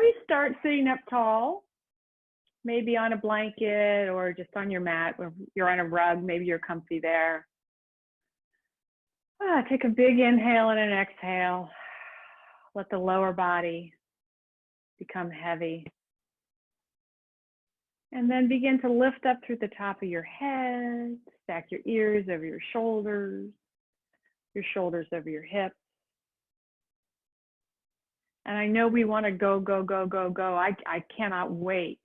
we start sitting up tall, maybe on a blanket or just on your mat. Or you're on a rug, maybe you're comfy there. Take a big inhale and an exhale. Let the lower body become heavy. And then begin to lift up through the top of your head, stack your ears over your shoulders over your hips. And I know we want to go, go, go, go, go. I cannot wait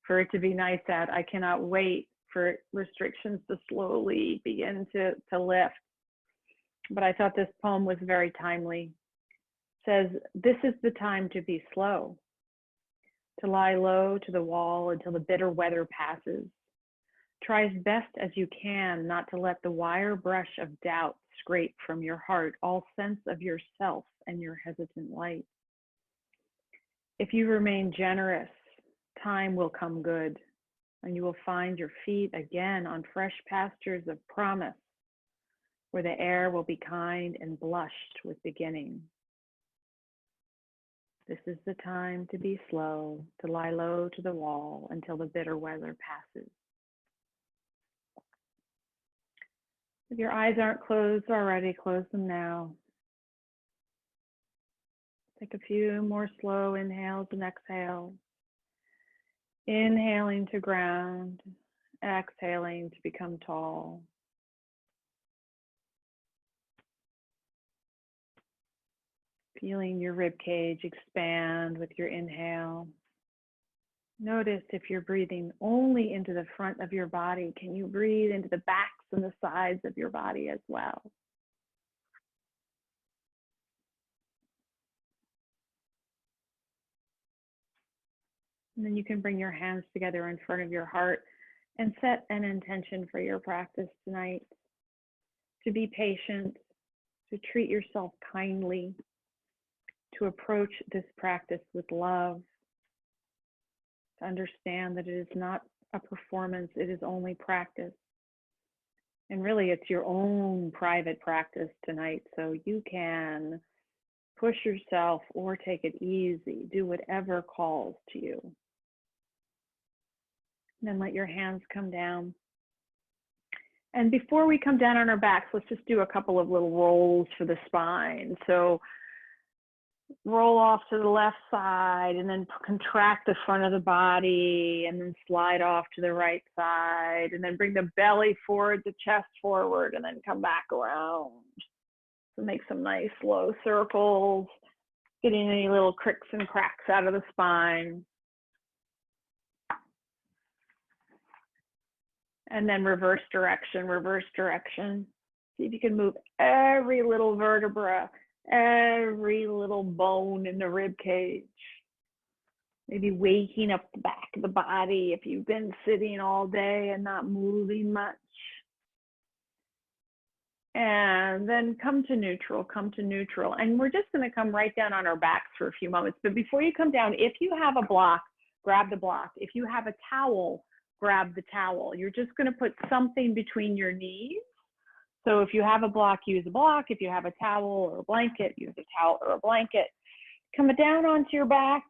for it to be nice out. I cannot wait for restrictions to slowly begin to lift. But I thought this poem was very timely. It says, this is the time to be slow, to lie low to the wall until the bitter weather passes. Try as best as you can not to let the wire brush of doubt scrape from your heart all sense of yourself and your hesitant light. If you remain generous, time will come good, and you will find your feet again on fresh pastures of promise, where the air will be kind and blushed with beginning. This is the time to be slow, to lie low to the wall until the bitter weather passes. If your eyes aren't closed already, close them now. Take a few more slow inhales and exhales. Inhaling to ground, exhaling to become tall. Feeling your rib cage expand with your inhale. Notice if you're breathing only into the front of your body, can you breathe into the backs and the sides of your body as well? And then you can bring your hands together in front of your heart and set an intention for your practice tonight. To be patient, to treat yourself kindly, to approach this practice with love, to understand that it is not a performance, it is only practice. And really, it's your own private practice tonight, so you can push yourself or take it easy, do whatever calls to you. And then let your hands come down. And before we come down on our backs, let's just do a couple of little rolls for the spine. So roll off to the left side and then contract the front of the body and then slide off to the right side and then bring the belly forward, the chest forward, and then come back around. So make some nice slow circles, getting any little cricks and cracks out of the spine. And then reverse direction, reverse direction. See if you can move every little vertebra, every little bone in the rib cage. Maybe waking up the back of the body if you've been sitting all day and not moving much. And then come to neutral, come to neutral. And we're just going to come right down on our backs for a few moments. But before you come down, if you have a block, grab the block. If you have a towel, grab the towel. You're just going to put something between your knees. So if you have a block, use a block. If you have a towel or a blanket, use a towel or a blanket. Come down onto your backs.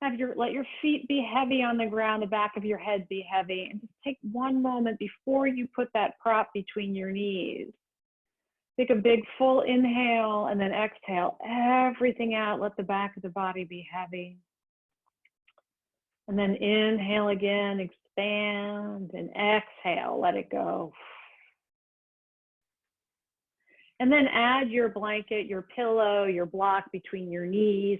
Let your feet be heavy on the ground, the back of your head be heavy. And just take one moment before you put that prop between your knees. Take a big full inhale and then exhale everything out. Let the back of the body be heavy. And then inhale again, expand, and exhale, let it go. And then add your blanket, your pillow, your block between your knees.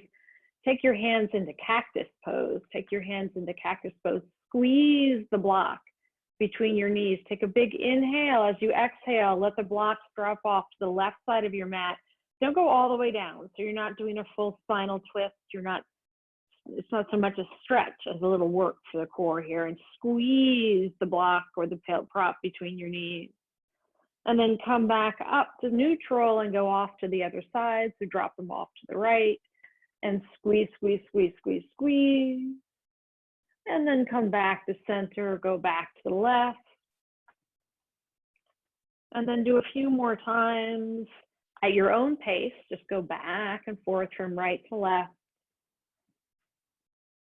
Take your hands into cactus pose. Take your hands into cactus pose. Squeeze the block between your knees. Take a big inhale. As you exhale, let the blocks drop off to the left side of your mat. Don't go all the way down. So you're not doing a full spinal twist. It's not so much a stretch as a little work for the core here. And squeeze the block or the prop between your knees. And then come back up to neutral and go off to the other side. So drop them off to the right and squeeze, squeeze, squeeze, squeeze, squeeze. And then come back to center, go back to the left. And then do a few more times at your own pace. Just go back and forth from right to left.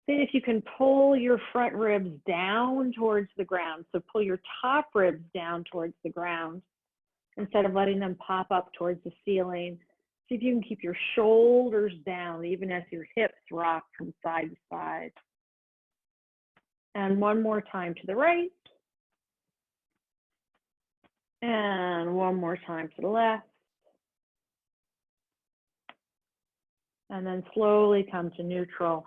See if you can pull your front ribs down towards the ground. So pull your top ribs down towards the ground instead of letting them pop up towards the ceiling. See if you can keep your shoulders down even as your hips rock from side to side. And one more time to the right. And one more time to the left. And then slowly come to neutral.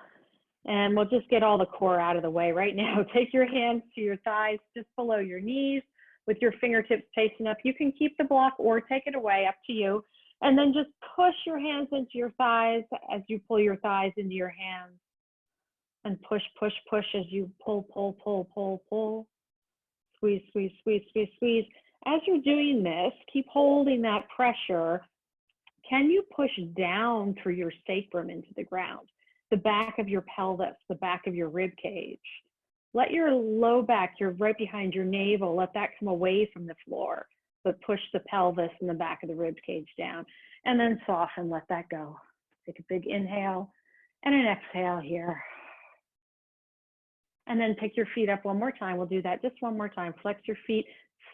And we'll just get all the core out of the way right now. Take your hands to your thighs just below your knees with your fingertips facing up. You can keep the block or take it away, up to you. And then just push your hands into your thighs as you pull your thighs into your hands. And push, push, push as you pull, pull, pull, pull, pull. Squeeze, squeeze, squeeze, squeeze, squeeze. As you're doing this, keep holding that pressure. Can you push down through your sacrum into the ground? The back of your pelvis, the back of your rib cage. Let your low back, you're right behind your navel, let that come away from the floor, but push the pelvis and the back of the rib cage down. And then soften, let that go. Take a big inhale and an exhale here. And then pick your feet up one more time. We'll do that just one more time. Flex your feet,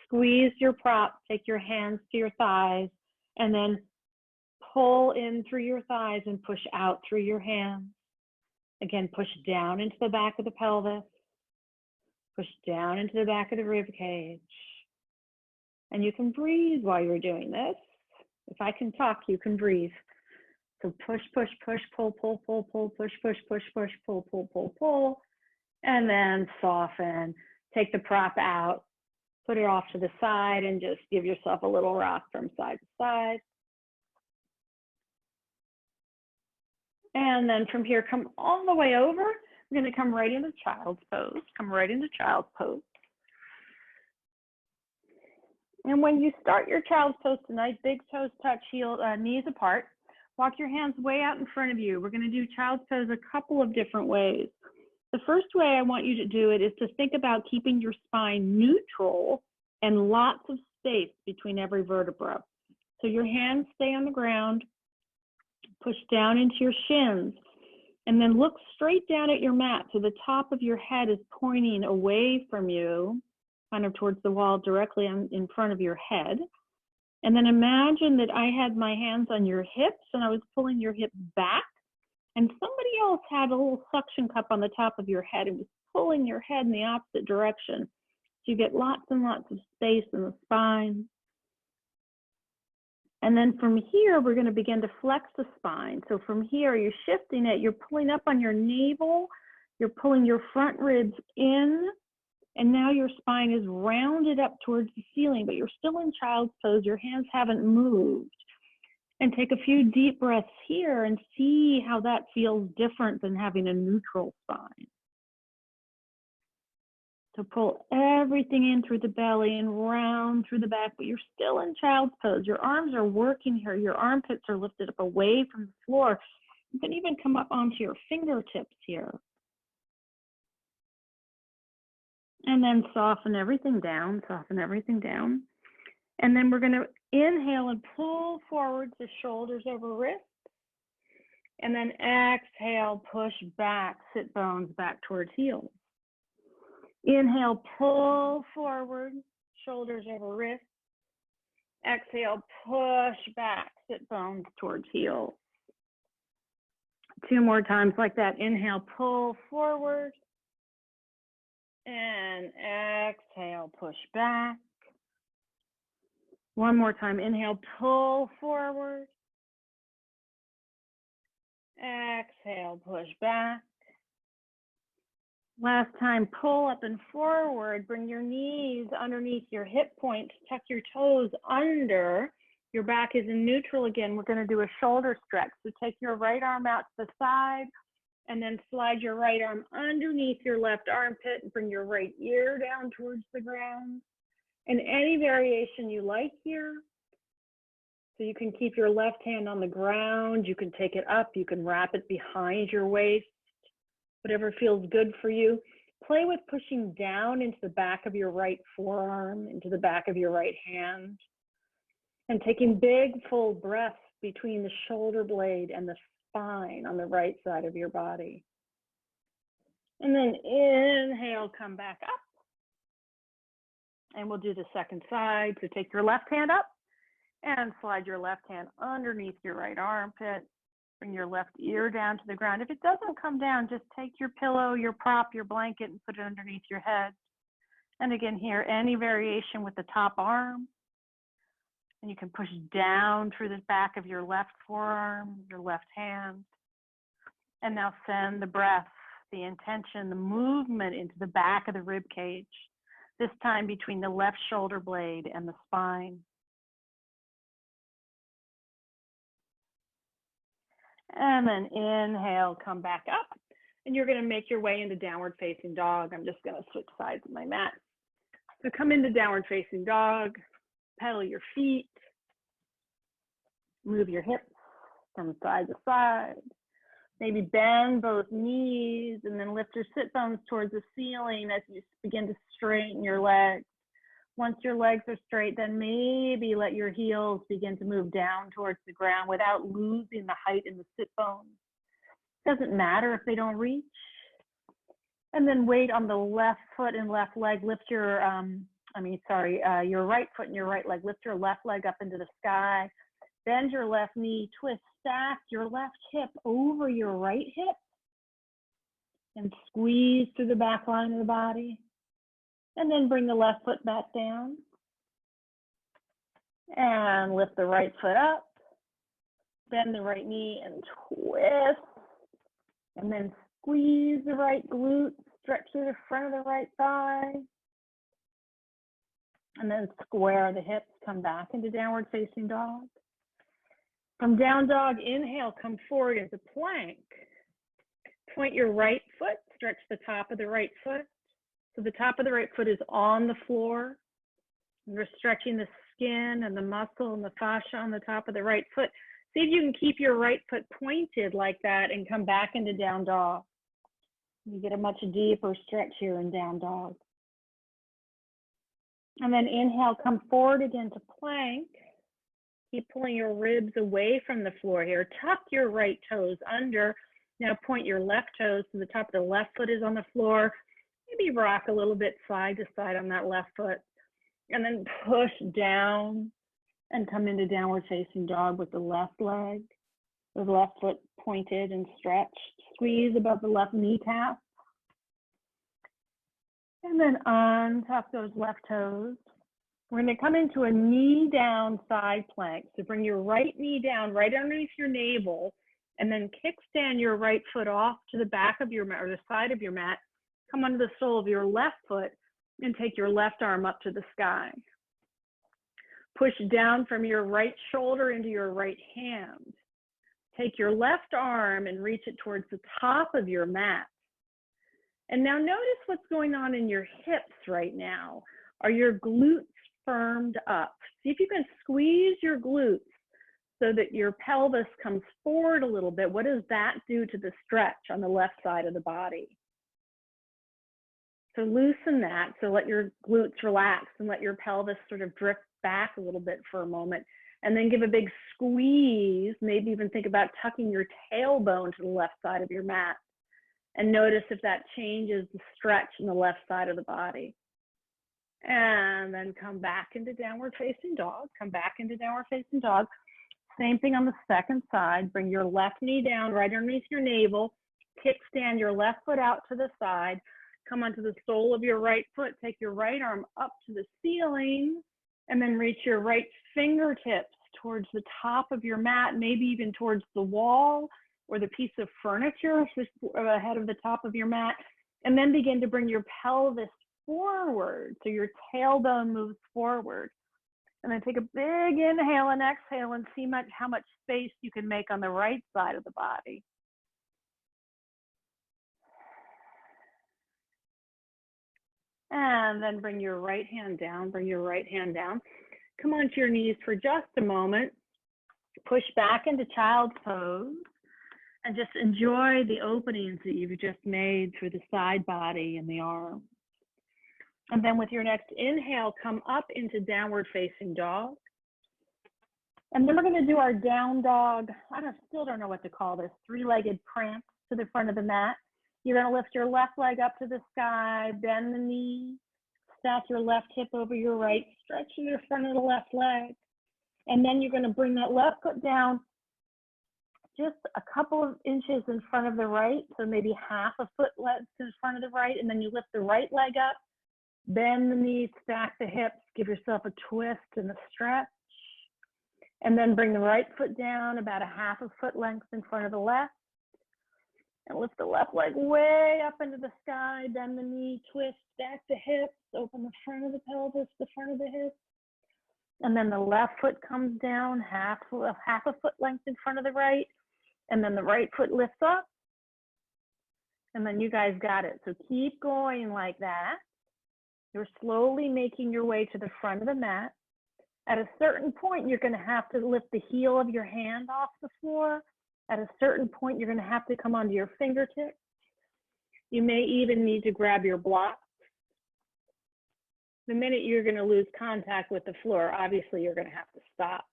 squeeze your prop, take your hands to your thighs, and then pull in through your thighs and push out through your hands. Again, push down into the back of the pelvis, push down into the back of the rib cage. And you can breathe while you're doing this. If I can talk, you can breathe. So push, push, push, pull, pull, pull, pull, push, push, push, push, pull, pull, pull, pull. And then soften. Take the prop out, put it off to the side, and just give yourself a little rock from side to side. And then from here, come all the way over. We're going to come right into child's pose. Come right into child's pose. And when you start your child's pose tonight, big toes touch, knees apart. Walk your hands way out in front of you. We're going to do child's pose a couple of different ways. The first way I want you to do it is to think about keeping your spine neutral and lots of space between every vertebra. So your hands stay on the ground. Push down into your shins, and then look straight down at your mat. So the top of your head is pointing away from you, kind of towards the wall directly in front of your head. And then imagine that I had my hands on your hips and I was pulling your hips back, and somebody else had a little suction cup on the top of your head and was pulling your head in the opposite direction. So you get lots and lots of space in the spine. And then from here, we're going to begin to flex the spine. So from here, you're shifting it. You're pulling up on your navel. You're pulling your front ribs in. And now your spine is rounded up towards the ceiling, but you're still in child's pose. Your hands haven't moved. And take a few deep breaths here and see how that feels different than having a neutral spine. So pull everything in through the belly and round through the back, but you're still in child's pose. Your arms are working here. Your armpits are lifted up away from the floor. You can even come up onto your fingertips here. And then soften everything down, soften everything down. And then we're going to inhale and pull forward to shoulders over wrists. And then exhale, push back, sit bones back towards heels. Inhale, pull forward, shoulders over wrists. Exhale, push back, sit bones towards heels. 2 more times like that. Inhale, pull forward. And exhale, push back. 1 more time. Inhale, pull forward. Exhale, push back. Last time, pull up and forward. Bring your knees underneath your hip points. Tuck your toes under. Your back is in neutral again. We're going to do a shoulder stretch. So take your right arm out to the side and then slide your right arm underneath your left armpit and bring your right ear down towards the ground. And any variation you like here. So you can keep your left hand on the ground. You can take it up. You can wrap it behind your waist. Whatever feels good for you. Play with pushing down into the back of your right forearm, into the back of your right hand, and taking big full breaths between the shoulder blade and the spine on the right side of your body. And then inhale, come back up. And we'll do the second side. So take your left hand up and slide your left hand underneath your right armpit. Bring your left ear down to the ground. If it doesn't come down, just take your pillow, your prop, your blanket, and put it underneath your head. And again, here, any variation with the top arm. And you can push down through the back of your left forearm, your left hand. And now send the breath, the intention, the movement into the back of the rib cage, this time between the left shoulder blade and the spine. And then inhale, come back up. And you're going to make your way into downward facing dog. I'm just going to switch sides of my mat. So come into downward facing dog, pedal your feet, move your hips from side to side. Maybe bend both knees and then lift your sit bones towards the ceiling as you begin to straighten your legs. Once your legs are straight, then maybe let your heels begin to move down towards the ground without losing the height in the sit bones. Doesn't matter if they don't reach. And then weight on the left foot and left leg. Lift your, your right foot and your right leg. Lift your left leg up into the sky. Bend your left knee, twist, stack your left hip over your right hip. And squeeze through the back line of the body. And then bring the left foot back down. And lift the right foot up. Bend the right knee and twist. And then squeeze the right glute, stretch through the front of the right thigh. And then square the hips, come back into downward facing dog. From down dog, inhale, come forward into plank. Point your right foot, stretch the top of the right foot. So the top of the right foot is on the floor. We're stretching the skin and the muscle and the fascia on the top of the right foot. See if you can keep your right foot pointed like that and come back into down dog. You get a much deeper stretch here in down dog. And then inhale, come forward again to plank. Keep pulling your ribs away from the floor here. Tuck your right toes under. Now point your left toes to the top of the left foot is on the floor. Maybe rock a little bit side to side on that left foot. And then push down and come into downward facing dog with the left leg, the left foot pointed and stretched. Squeeze above the left kneecap. And then untuck those left toes. We're going to come into a knee down side plank. So bring your right knee down right underneath your navel and then kickstand your right foot off to the back of your mat or the side of your mat. Come onto the sole of your left foot and take your left arm up to the sky. Push down from your right shoulder into your right hand. Take your left arm and reach it towards the top of your mat. And now notice what's going on in your hips right now. Are your glutes firmed up? See if you can squeeze your glutes so that your pelvis comes forward a little bit. What does that do to the stretch on the left side of the body? So loosen that. So let your glutes relax and let your pelvis sort of drift back a little bit for a moment. And then give a big squeeze. Maybe even think about tucking your tailbone to the left side of your mat. And notice if that changes the stretch in the left side of the body. And then come back into downward facing dog. Come back into downward facing dog. Same thing on the second side. Bring your left knee down right underneath your navel. Kickstand your left foot out to the side. Come onto the sole of your right foot. Take your right arm up to the ceiling. And then reach your right fingertips towards the top of your mat, maybe even towards the wall or the piece of furniture ahead of the top of your mat. And then begin to bring your pelvis forward. So your tailbone moves forward. And then take a big inhale and exhale and see how much space you can make on the right side of the body. And then bring your right hand down, bring your right hand down. Come onto your knees for just a moment. Push back into child's pose and just enjoy the openings that you've just made through the side body and the arms. And then with your next inhale, come up into downward facing dog. And then we're going to do our down dog. Still don't know what to call this, three-legged prance to the front of the mat. You're going to lift your left leg up to the sky, bend the knee, stack your left hip over your right, stretch the front of the left leg. And then you're going to bring that left foot down just a couple of inches in front of the right, so maybe half a foot length in front of the right, and then you lift the right leg up, bend the knees, stack the hips, give yourself a twist and a stretch, and then bring the right foot down about a half a foot length in front of the left, and lift the left leg way up into the sky, bend the knee, twist, stack the hips, open the front of the pelvis, the front of the hips, and then the left foot comes down half a foot length in front of the right, and then the right foot lifts up, and then you guys got it. So keep going like that. You're slowly making your way to the front of the mat. At a certain point, you're going to have to lift the heel of your hand off the floor. At a certain point, you're going to have to come onto your fingertips. You may even need to grab your blocks. The minute you're going to lose contact with the floor, obviously you're going to have to stop.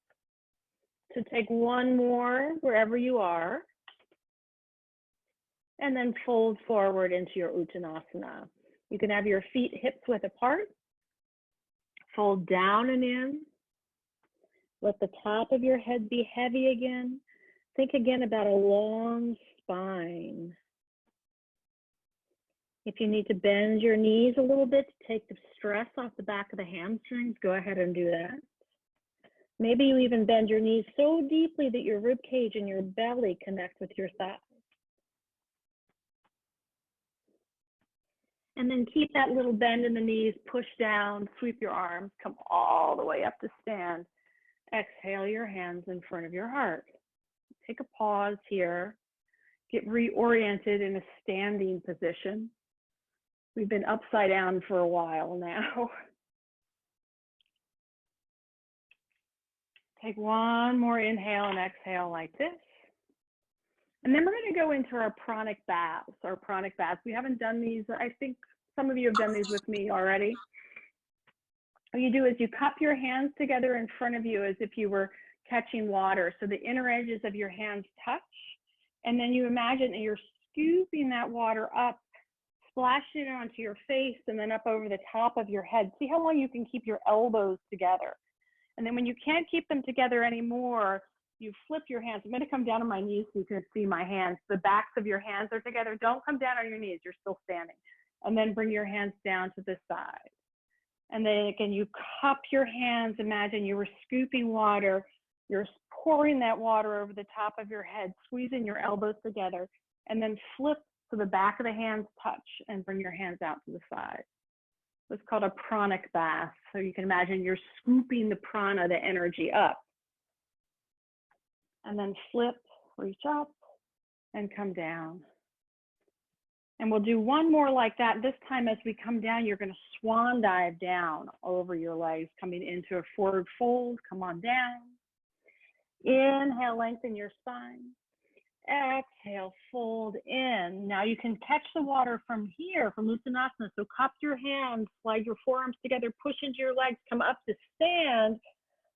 So take one more wherever you are, and then fold forward into your Uttanasana. You can have your feet hips width apart, fold down and in. Let the top of your head be heavy again. Think again about a long spine. If you need to bend your knees a little bit to take the stress off the back of the hamstrings, go ahead and do that. Maybe you even bend your knees so deeply that your rib cage and your belly connect with your thighs. And then keep that little bend in the knees, push down, sweep your arms, come all the way up to stand. Exhale your hands in front of your heart. Take a pause here. Get reoriented in a standing position. We've been upside down for a while now. Take one more inhale and exhale like this. And then we're going to go into our pranic baths. We haven't done these. I think some of you have done these with me already. What you do is you cup your hands together in front of you as if you were catching water. So the inner edges of your hands touch. And then you imagine that you're scooping that water up, splashing it onto your face and then up over the top of your head. See how long you can keep your elbows together. And then when you can't keep them together anymore, you flip your hands. I'm going to come down on my knees so you can see my hands. The backs of your hands are together. Don't come down on your knees. You're still standing. And then bring your hands down to the side. And then again, you cup your hands. Imagine you were scooping water. You're pouring that water over the top of your head, squeezing your elbows together, and then flip so the back of the hands touch and bring your hands out to the side. It's called a pranic bath. So you can imagine you're scooping the prana, the energy up. And then flip, reach up, and come down. And we'll do one more like that. This time as we come down, you're going to swan dive down over your legs, coming into a forward fold. Come on down. Inhale, lengthen your spine. Exhale, fold in. Now you can catch the water from here, from Uttanasana. So cup your hands, slide your forearms together, push into your legs, come up to stand.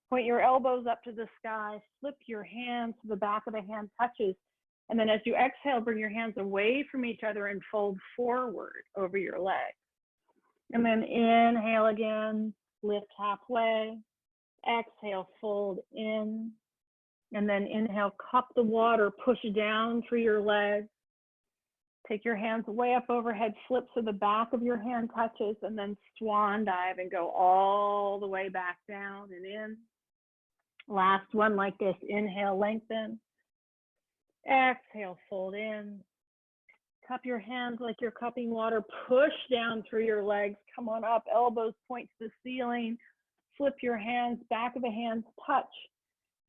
Point your elbows up to the sky, flip your hands so the back of the hand touches. And then as you exhale, bring your hands away from each other and fold forward over your legs. And then inhale again, lift halfway. Exhale, fold in. And then inhale, cup the water, push down through your legs. Take your hands way up overhead, flip so the back of your hand touches, and then swan dive and go all the way back down and in. Last one like this. Inhale, lengthen. Exhale, fold in. Cup your hands like you're cupping water. Push down through your legs. Come on up. Elbows point to the ceiling. Flip your hands. Back of the hands touch.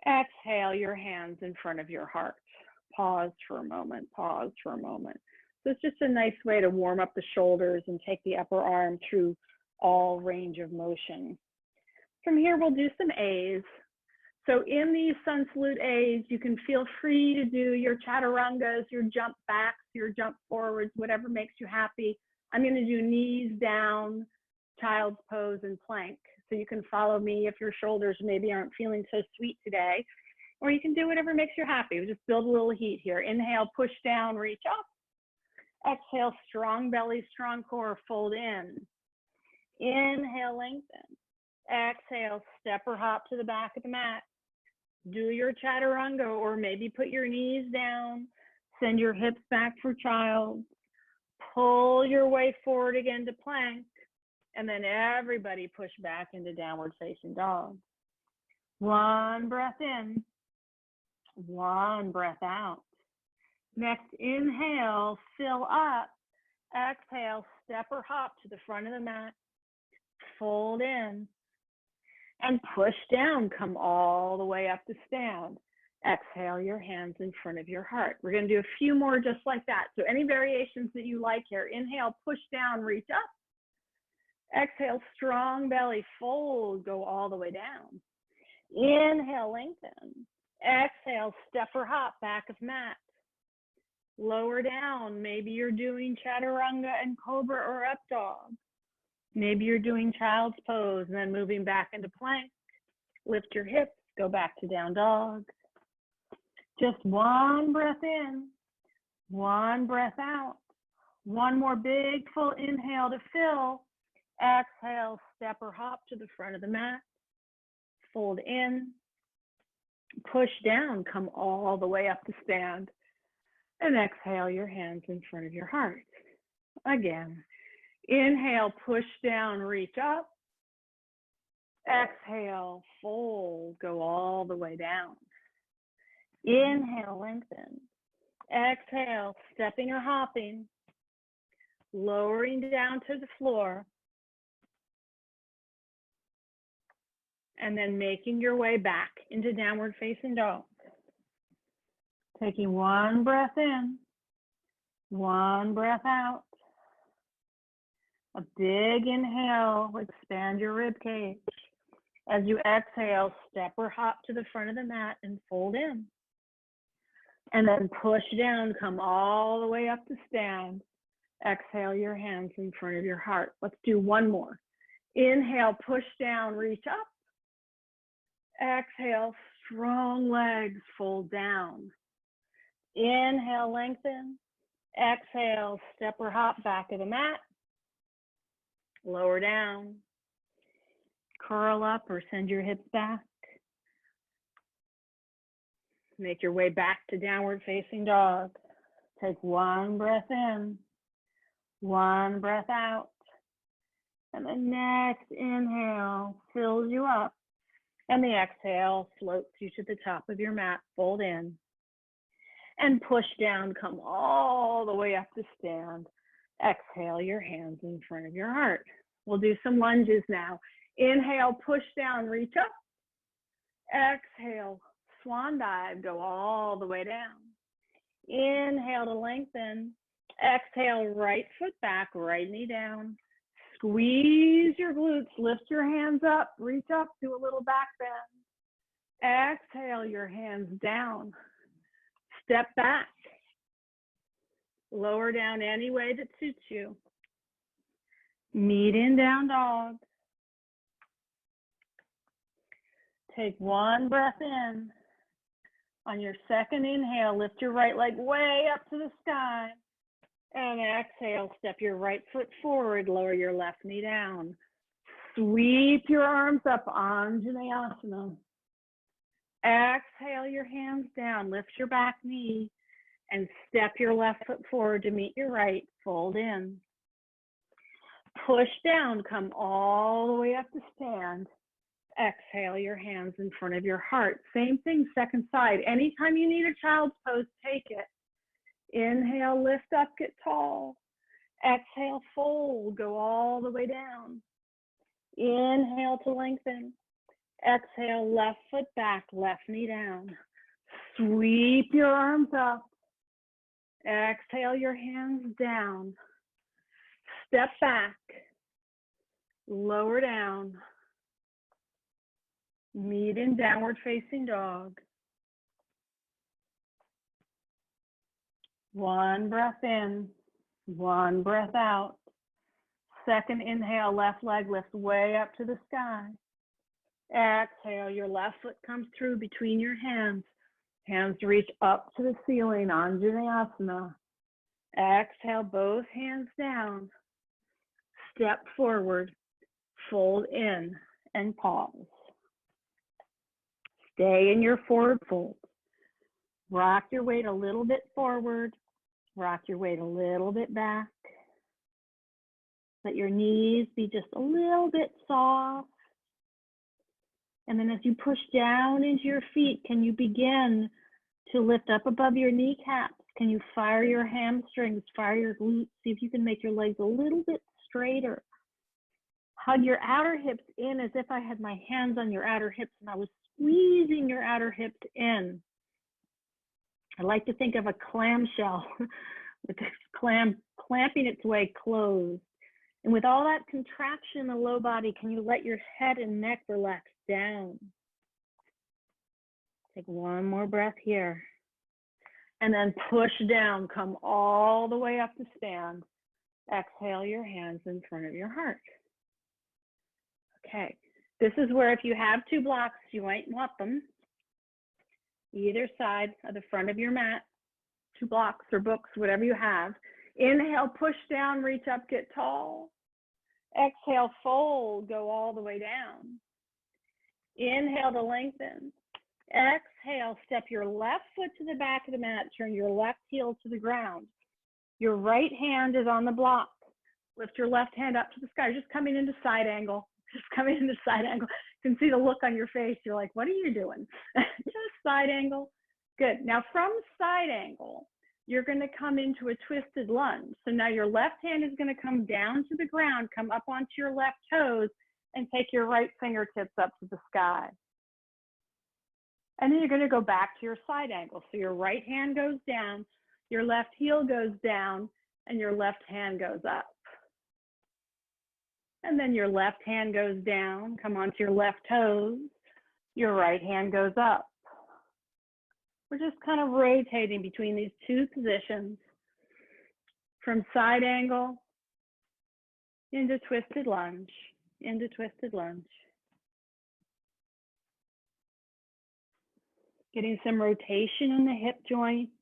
Exhale your hands in front of your heart. Pause for a moment. Pause for a moment. So it's just a nice way to warm up the shoulders and take the upper arm through all range of motion. From here, we'll do some A's. So in these sun salute A's, you can feel free to do your chaturangas, your jump backs, your jump forwards, whatever makes you happy. I'm going to do knees down, child's pose, and plank. So you can follow me if your shoulders maybe aren't feeling so sweet today, or you can do whatever makes you happy. We'll just build a little heat here. Inhale, push down, reach up. Exhale, strong belly, strong core, fold in. Inhale, lengthen. Exhale, step or hop to the back of the mat. Do your chaturanga, or maybe put your knees down. Send your hips back for child. Pull your way forward again to plank. And then everybody push back into downward facing dog. One breath in. One breath out. Next, inhale, fill up. Exhale, step or hop to the front of the mat. Fold in. And push down, come all the way up to stand. Exhale, your hands in front of your heart. We're going to do a few more just like that. So any variations that you like here. Inhale, push down, reach up. Exhale, strong belly, fold, go all the way down. Inhale, lengthen. Exhale, step or hop, back of mat. Lower down. Maybe you're doing chaturanga and cobra or up dog. Maybe you're doing child's pose and then moving back into plank. Lift your hips, go back to down dog. Just one breath in, one breath out. One more big full inhale to fill. Exhale, step or hop to the front of the mat. Fold in, push down, come all the way up to stand. And exhale, your hands in front of your heart. Again. Inhale, push down, reach up. Exhale, fold, go all the way down. Inhale, lengthen. Exhale, stepping or hopping. Lowering down to the floor. And then making your way back into downward facing dog. Taking one breath in, one breath out. A big inhale, expand your rib cage. As you exhale, step or hop to the front of the mat and fold in. And then push down, come all the way up to stand. Exhale, your hands in front of your heart. Let's do one more. Inhale, push down, reach up. Exhale, strong legs, fold down. Inhale, lengthen. Exhale, step or hop back of the mat. Lower down. Curl up or send your hips back. Make your way back to downward facing dog. Take one breath in, one breath out. And the next inhale fills you up. And the exhale floats you to the top of your mat. Fold in. And push down, come all the way up to stand. Exhale, your hands in front of your heart. We'll do some lunges now. Inhale, push down, reach up. Exhale, swan dive, go all the way down. Inhale to lengthen. Exhale, right foot back, right knee down. Squeeze your glutes, lift your hands up, reach up, do a little back bend. Exhale, your hands down. Step back. Lower down any way that suits you. Meet in down dog. Take one breath in. On your second inhale, lift your right leg way up to the sky. And exhale, step your right foot forward, lower your left knee down. Sweep your arms up, Anjaneyasana. Exhale your hands down, lift your back knee, and step your left foot forward to meet your right, fold in. Push down, come all the way up to stand. Exhale your hands in front of your heart. Same thing, second side. Anytime you need a child's pose, take it. Inhale, lift up, get tall. Exhale, fold, go all the way down. Inhale to lengthen. Exhale, left foot back, left knee down. Sweep your arms up. Exhale your hands down. Step back. Lower down. Meet in downward facing dog. One breath in, one breath out. Second inhale, left leg lifts way up to the sky. Exhale, your left foot comes through between your hands. Hands reach up to the ceiling, Anjaneyasana. Exhale, both hands down. Step forward, fold in, and pause. Stay in your forward fold. Rock your weight a little bit forward. Rock your weight a little bit back. Let your knees be just a little bit soft. And then as you push down into your feet, can you begin to lift up above your kneecaps? Can you fire your hamstrings, fire your glutes? See if you can make your legs a little bit straighter. Hug your outer hips in as if I had my hands on your outer hips and I was squeezing your outer hips in. I like to think of a clamshell with the clam clamping its way closed. And with all that contraction in the low body, can you let your head and neck relax down? Take one more breath here. And then push down, come all the way up to stand. Exhale your hands in front of your heart. Okay, this is where if you have two blocks, you might want them either side of the front of your mat, two blocks or books, whatever you have. Inhale, push down, reach up, get tall. Exhale, fold, go all the way down. Inhale to lengthen. Exhale, step your left foot to the back of the mat, turn your left heel to the ground. Your right hand is on the block. Lift your left hand up to the sky. You're just coming into side angle. Just coming into side angle. You can see the look on your face. You're like, what are you doing? Just side angle. Good. Now from side angle, you're going to come into a twisted lunge. So now your left hand is going to come down to the ground, come up onto your left toes, and take your right fingertips up to the sky. And then you're going to go back to your side angle. So your right hand goes down, your left heel goes down, and your left hand goes up. And then your left hand goes down, come onto your left toes, your right hand goes up. We're just kind of rotating between these two positions from side angle into twisted lunge, into twisted lunge. Getting some rotation in the hip joints,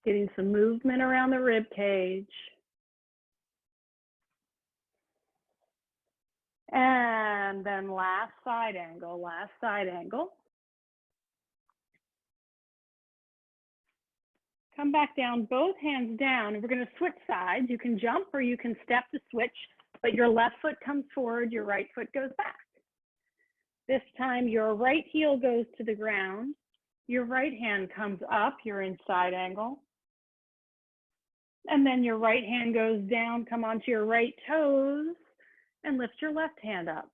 getting some movement around the rib cage. And then last side angle, last side angle. Come back down, both hands down, and we're going to switch sides. You can jump or you can step to switch, but your left foot comes forward, your right foot goes back. This time your right heel goes to the ground, your right hand comes up, you're in side angle. And then your right hand goes down, come onto your right toes, and lift your left hand up.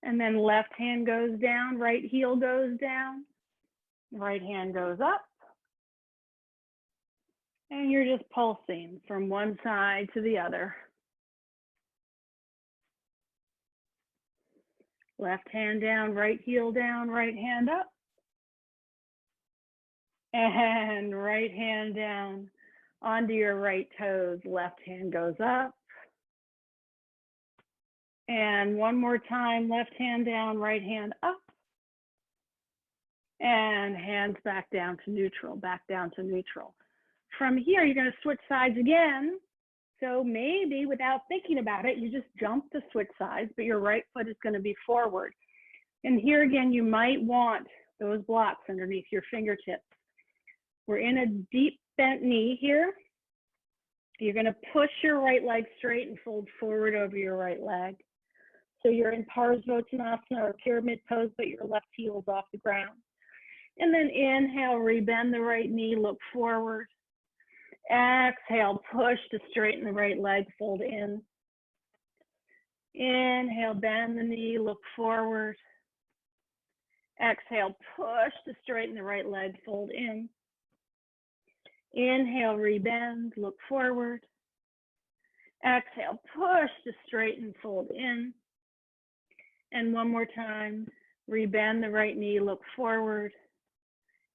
And then left hand goes down, right heel goes down, right hand goes up. And you're just pulsing from one side to the other. Left hand down, right heel down, right hand up. And right hand down onto your right toes, left hand goes up. And one more time, left hand down, right hand up. And hands back down to neutral, back down to neutral. From here, you're going to switch sides again. So maybe without thinking about it, you just jump to switch sides, but your right foot is going to be forward. And here again, you might want those blocks underneath your fingertips. We're in a deep bent knee here. You're going to push your right leg straight and fold forward over your right leg. So you're in Parsvottanasana or pyramid pose, but your left heel is off the ground. And then inhale, rebend the right knee, look forward. Exhale, push to straighten the right leg, fold in. Inhale, bend the knee, look forward. Exhale, push to straighten the right leg, fold in. Inhale, rebend, look forward. Exhale, push to straighten, fold in. And one more time, rebend the right knee, look forward.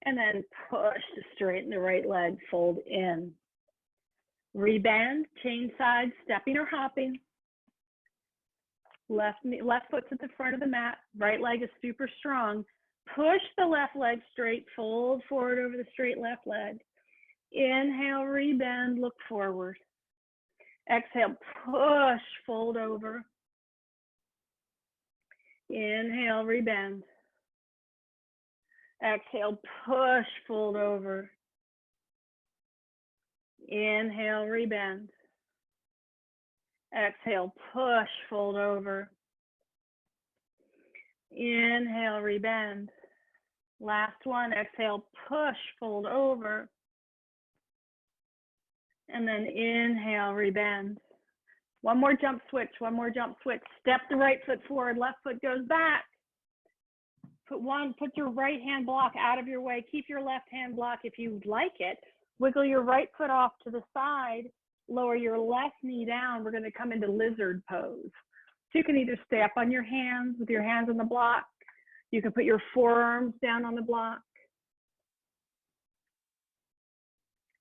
And then push to straighten the right leg, fold in. Rebend, change sides, stepping or hopping. Left foot to the front of the mat, right leg is super strong. Push the left leg straight, fold forward over the straight left leg. Inhale, rebend, look forward. Exhale, push, fold over. Inhale, rebend. Exhale, push, fold over. Inhale, rebend. Exhale, push, fold over. Inhale, rebend. Last one, exhale, push, fold over. And then inhale, rebend. One more jump switch, one more jump switch. Step the right foot forward, left foot goes back. Put your right hand block out of your way. Keep your left hand block if you'd like it. Wiggle your right foot off to the side. Lower your left knee down. We're going to come into lizard pose. So you can either stay up on your hands with your hands on the block. You can put your forearms down on the block.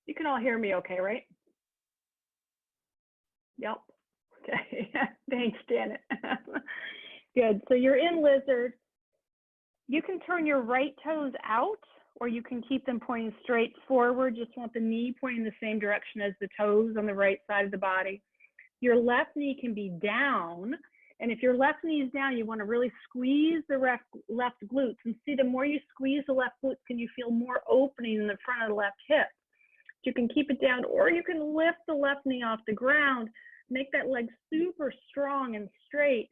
You can all hear me okay, right? Yep. Okay. Thanks, Janet. Good. So you're in lizard. You can turn your right toes out, or you can keep them pointing straight forward. Just want the knee pointing the same direction as the toes on the right side of the body. Your left knee can be down. And if your left knee is down, you want to really squeeze the left glutes. And see, the more you squeeze the left glutes, can you feel more opening in the front of the left hip. You can keep it down, or you can lift the left knee off the ground, make that leg super strong and straight,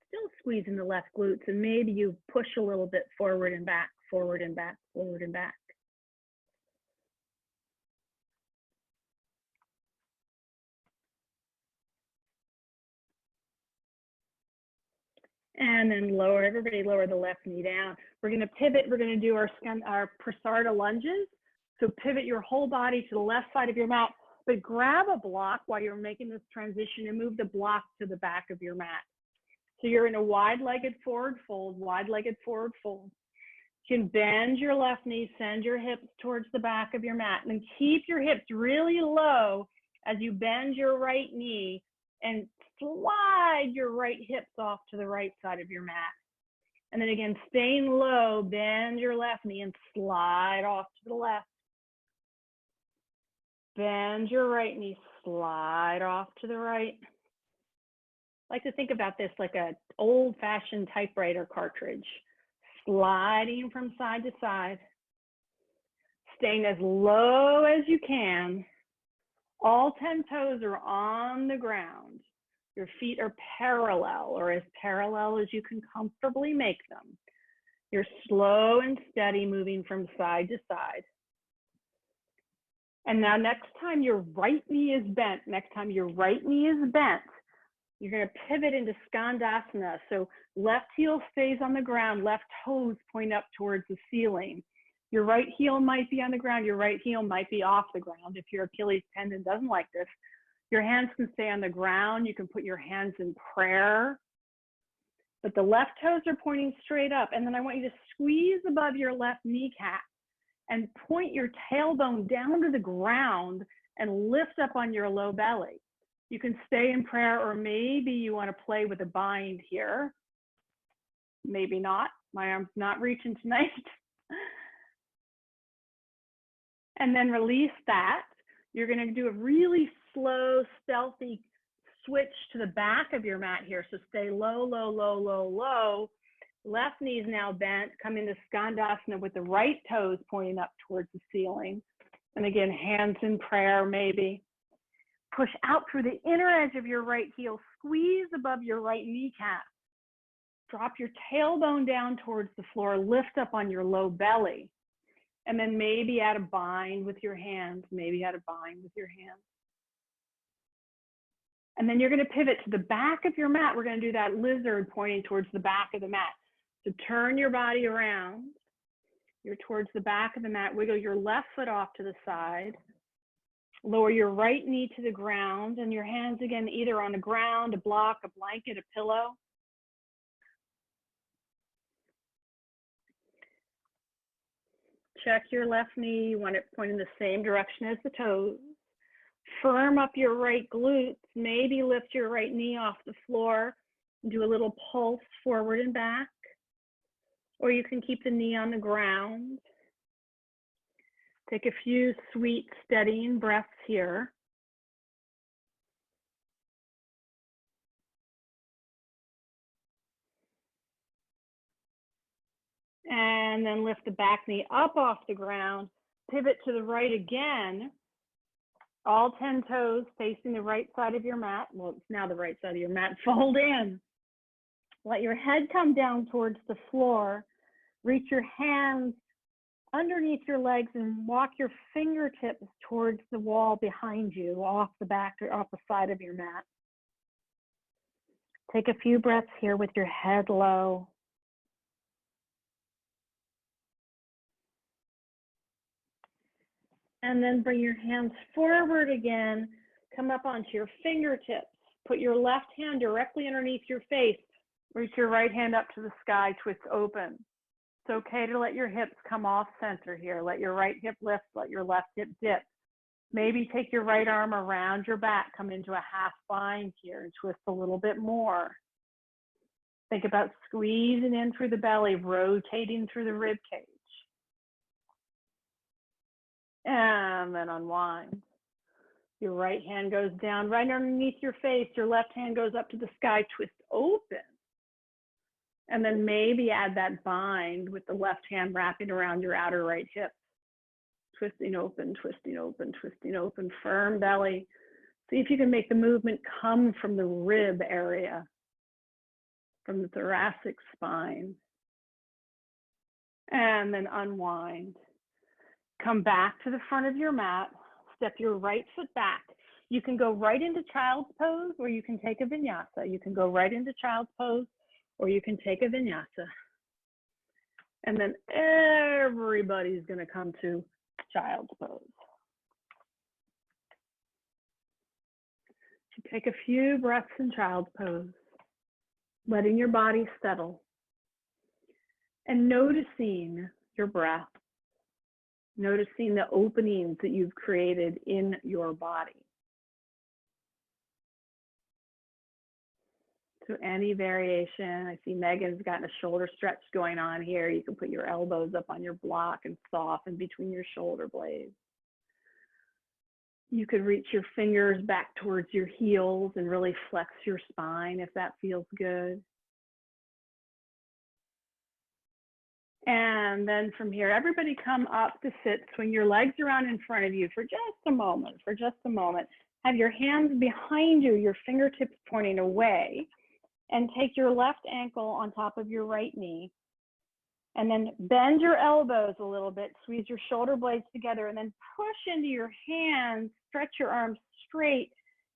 still squeezing the left glutes, and maybe you push a little bit forward and back, forward and back, forward and back. And then lower, everybody lower the left knee down. We're going to pivot. We're going to do our Prasarita lunges. So pivot your whole body to the left side of your mat, but grab a block while you're making this transition and move the block to the back of your mat. So you're in a wide-legged forward fold, wide-legged forward fold. You can bend your left knee, send your hips towards the back of your mat, and then keep your hips really low as you bend your right knee and slide your right hips off to the right side of your mat. And then again, staying low, bend your left knee and slide off to the left. Bend your right knee, slide off to the right. I like to think about this like an old-fashioned typewriter cartridge, sliding from side to side, staying as low as you can. All 10 toes are on the ground. Your feet are parallel, or as parallel as you can comfortably make them. You're slow and steady moving from side to side. And now next time your right knee is bent, you're going to pivot into Skandasana. So left heel stays on the ground, left toes point up towards the ceiling. Your right heel might be on the ground, your right heel might be off the ground. If your Achilles tendon doesn't like this, your hands can stay on the ground. You can put your hands in prayer. But the left toes are pointing straight up. And then I want you to squeeze above your left kneecap and point your tailbone down to the ground and lift up on your low belly. You can stay in prayer, or maybe you want to play with a bind here. Maybe not. My arm's not reaching tonight. And then release that. You're going to do a really slow, stealthy switch to the back of your mat here. So stay low, low, low, low, low. Left knee is now bent. Come into Skandasana with the right toes pointing up towards the ceiling. And again, hands in prayer, maybe. Push out through the inner edge of your right heel. Squeeze above your right kneecap. Drop your tailbone down towards the floor. Lift up on your low belly. And then maybe add a bind with your hands. And then you're going to pivot to the back of your mat. We're going to do that lizard pointing towards the back of the mat. So turn your body around. You're towards the back of the mat. Wiggle your left foot off to the side. Lower your right knee to the ground, and your hands again either on the ground, a block, a blanket, a pillow. Check your left knee. You want it pointing the same direction as the toes. Firm up your right glutes. Maybe lift your right knee off the floor and do a little pulse forward and back. or you can keep the knee on the ground. Take a few sweet, steadying breaths here. And then lift the back knee up off the ground. Pivot to the right again. All 10 toes facing the right side of your mat. Well, it's now the right side of your mat. Fold in. Let your head come down towards the floor. Reach your hands underneath your legs and walk your fingertips towards the wall behind you, off the back or off the side of your mat. Take a few breaths here with your head low. And then bring your hands forward again. Come up onto your fingertips. Put your left hand directly underneath your face. Reach your right hand up to the sky, twist open. It's okay to let your hips come off center here. Let your right hip lift, let your left hip dip. Maybe take your right arm around your back, come into a half bind here and twist a little bit more. Think about squeezing in through the belly, rotating through the rib cage. And then unwind. Your right hand goes down right underneath your face. Your left hand goes up to the sky, twist open. And then maybe add that bind with the left hand wrapping around your outer right hip. Twisting open, twisting open, twisting open, firm belly. See if you can make the movement come from the rib area, from the thoracic spine. And then unwind. Come back to the front of your mat, step your right foot back. You can go right into child's pose or you can take a vinyasa. You can go right into child's pose or you can take a vinyasa. And then everybody's gonna come to child's pose. So take a few breaths in child's pose, letting your body settle and noticing your breath. Noticing the openings that you've created in your body. So any variation, I see Megan's gotten a shoulder stretch going on here. You can put your elbows up on your block and soften between your shoulder blades. You could reach your fingers back towards your heels and really flex your spine if that feels good. And then from here, everybody come up to sit, swing your legs around in front of you for just a moment, Have your hands behind you, your fingertips pointing away, and take your left ankle on top of your right knee. And then bend your elbows a little bit, squeeze your shoulder blades together, and then push into your hands, stretch your arms straight,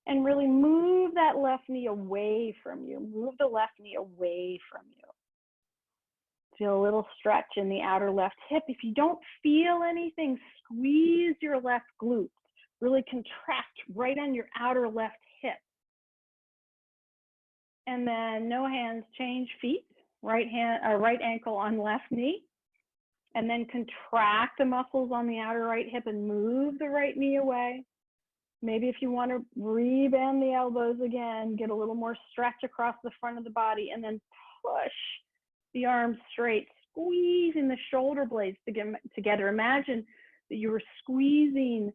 and really move that left knee away from you. Move the left knee away from you. Feel a little stretch in the outer left hip. If you don't feel anything, squeeze your left glute. Really contract right on your outer left hip. And then no hands, change feet. Right ankle on left knee. And then contract the muscles on the outer right hip and move the right knee away. Maybe if you want to rebend the elbows again, get a little more stretch across the front of the body, and then push the arms straight, squeezing the shoulder blades together. Imagine that you were squeezing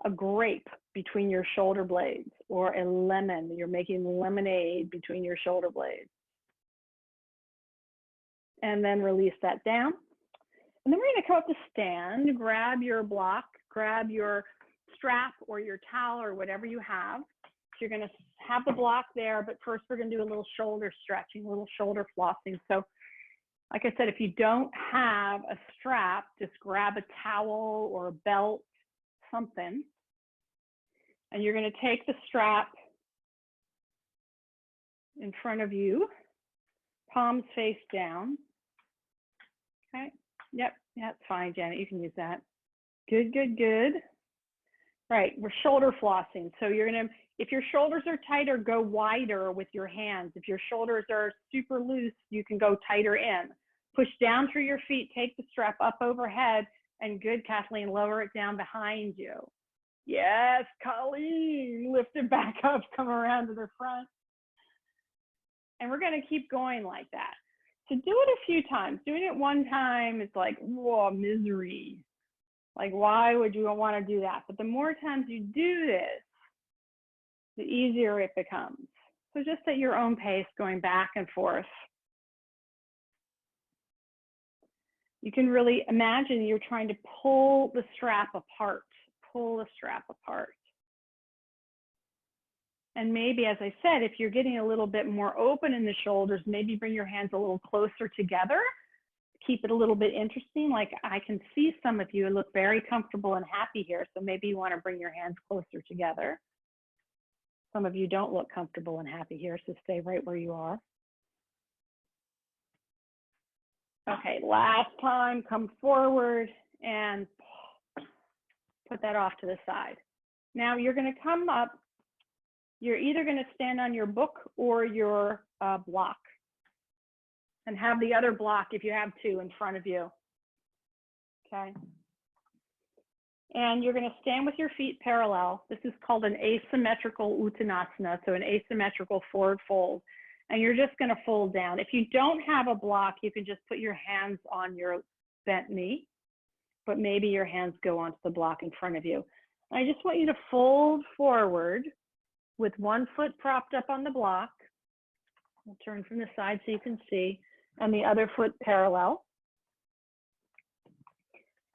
a grape between your shoulder blades, or a lemon. You're making lemonade between your shoulder blades. And then release that down. And then we're going to come up to stand, grab your block, grab your strap or your towel or whatever you have. So you're going to have the block there, but first we're going to do a little shoulder stretching, a little shoulder flossing. So like I said, if you don't have a strap, just grab a towel or a belt, something. And you're going to take the strap in front of you, palms face down. Okay, yep, that's fine, Janet, you can use that. Good, good, good. Right, we're shoulder flossing. So you're gonna, if your shoulders are tighter, go wider with your hands. If your shoulders are super loose, you can go tighter in. Push down through your feet, take the strap up overhead, and good, Kathleen, lower it down behind you. Yes, Colleen, lift it back up, come around to the front. And we're gonna keep going like that. So do it a few times. Doing it one time, it's like, whoa, misery. Like, why would you want to do that? But the more times you do this, the easier it becomes. So just at your own pace, going back and forth. You can really imagine you're trying to pull the strap apart, pull the strap apart. And maybe, as I said, if you're getting a little bit more open in the shoulders, maybe bring your hands a little closer together. Keep it a little bit interesting. Like I can see some of you look very comfortable and happy here. So maybe you want to bring your hands closer together. Some of you don't look comfortable and happy here, so stay right where you are. Okay, last time, come forward and put that off to the side. Now you're going to come up. You're either going to stand on your book or your block, and have the other block, if you have two, in front of you. Okay. And you're going to stand with your feet parallel. This is called an asymmetrical uttanasana, so an asymmetrical forward fold. And you're just going to fold down. If you don't have a block, you can just put your hands on your bent knee, but maybe your hands go onto the block in front of you. I just want you to fold forward with one foot propped up on the block. I'll turn from the side so you can see, and the other foot parallel.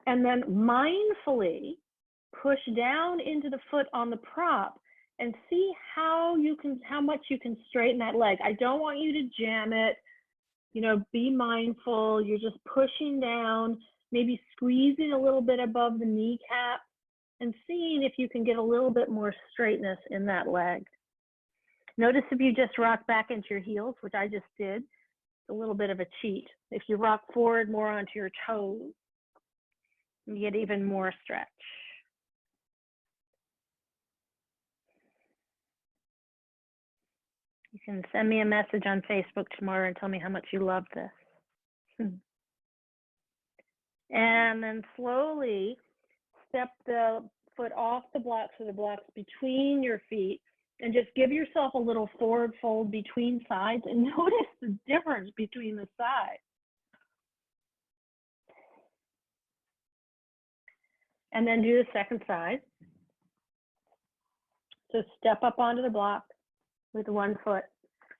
And then mindfully push down into the foot on the prop and see how much you can straighten that leg. I don't want you to jam it. You know, be mindful. You're just pushing down, maybe squeezing a little bit above the kneecap and seeing if you can get a little bit more straightness in that leg. Notice if you just rock back into your heels, which I just did, it's a little bit of a cheat. If you rock forward more onto your toes, you get even more stretch. You can send me a message on Facebook tomorrow and tell me how much you love this. And then slowly step the foot off the block so the block's between your feet, and just give yourself a little forward fold between sides and notice the difference between the sides. And then do the second side. So step up onto the block with one foot.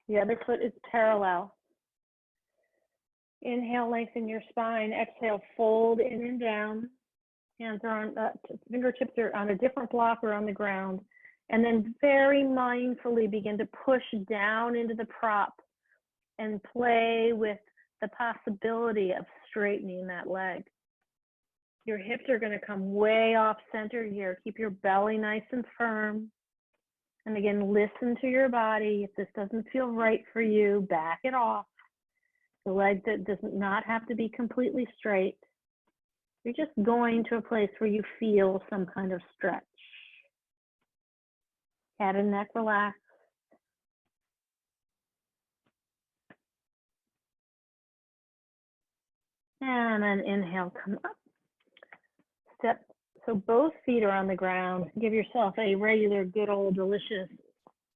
The other foot is parallel. Inhale, lengthen your spine. Exhale, fold in and down. Hands are on, fingertips are on a different block or on the ground. And then very mindfully begin to push down into the prop and play with the possibility of straightening that leg. Your hips are going to come way off center here. Keep your belly nice and firm. And again, listen to your body. If this doesn't feel right for you, back it off. The leg that does not have to be completely straight. You're just going to a place where you feel some kind of stretch. Head and neck relax. And then inhale, come up. Step, so both feet are on the ground. Give yourself a regular, good old delicious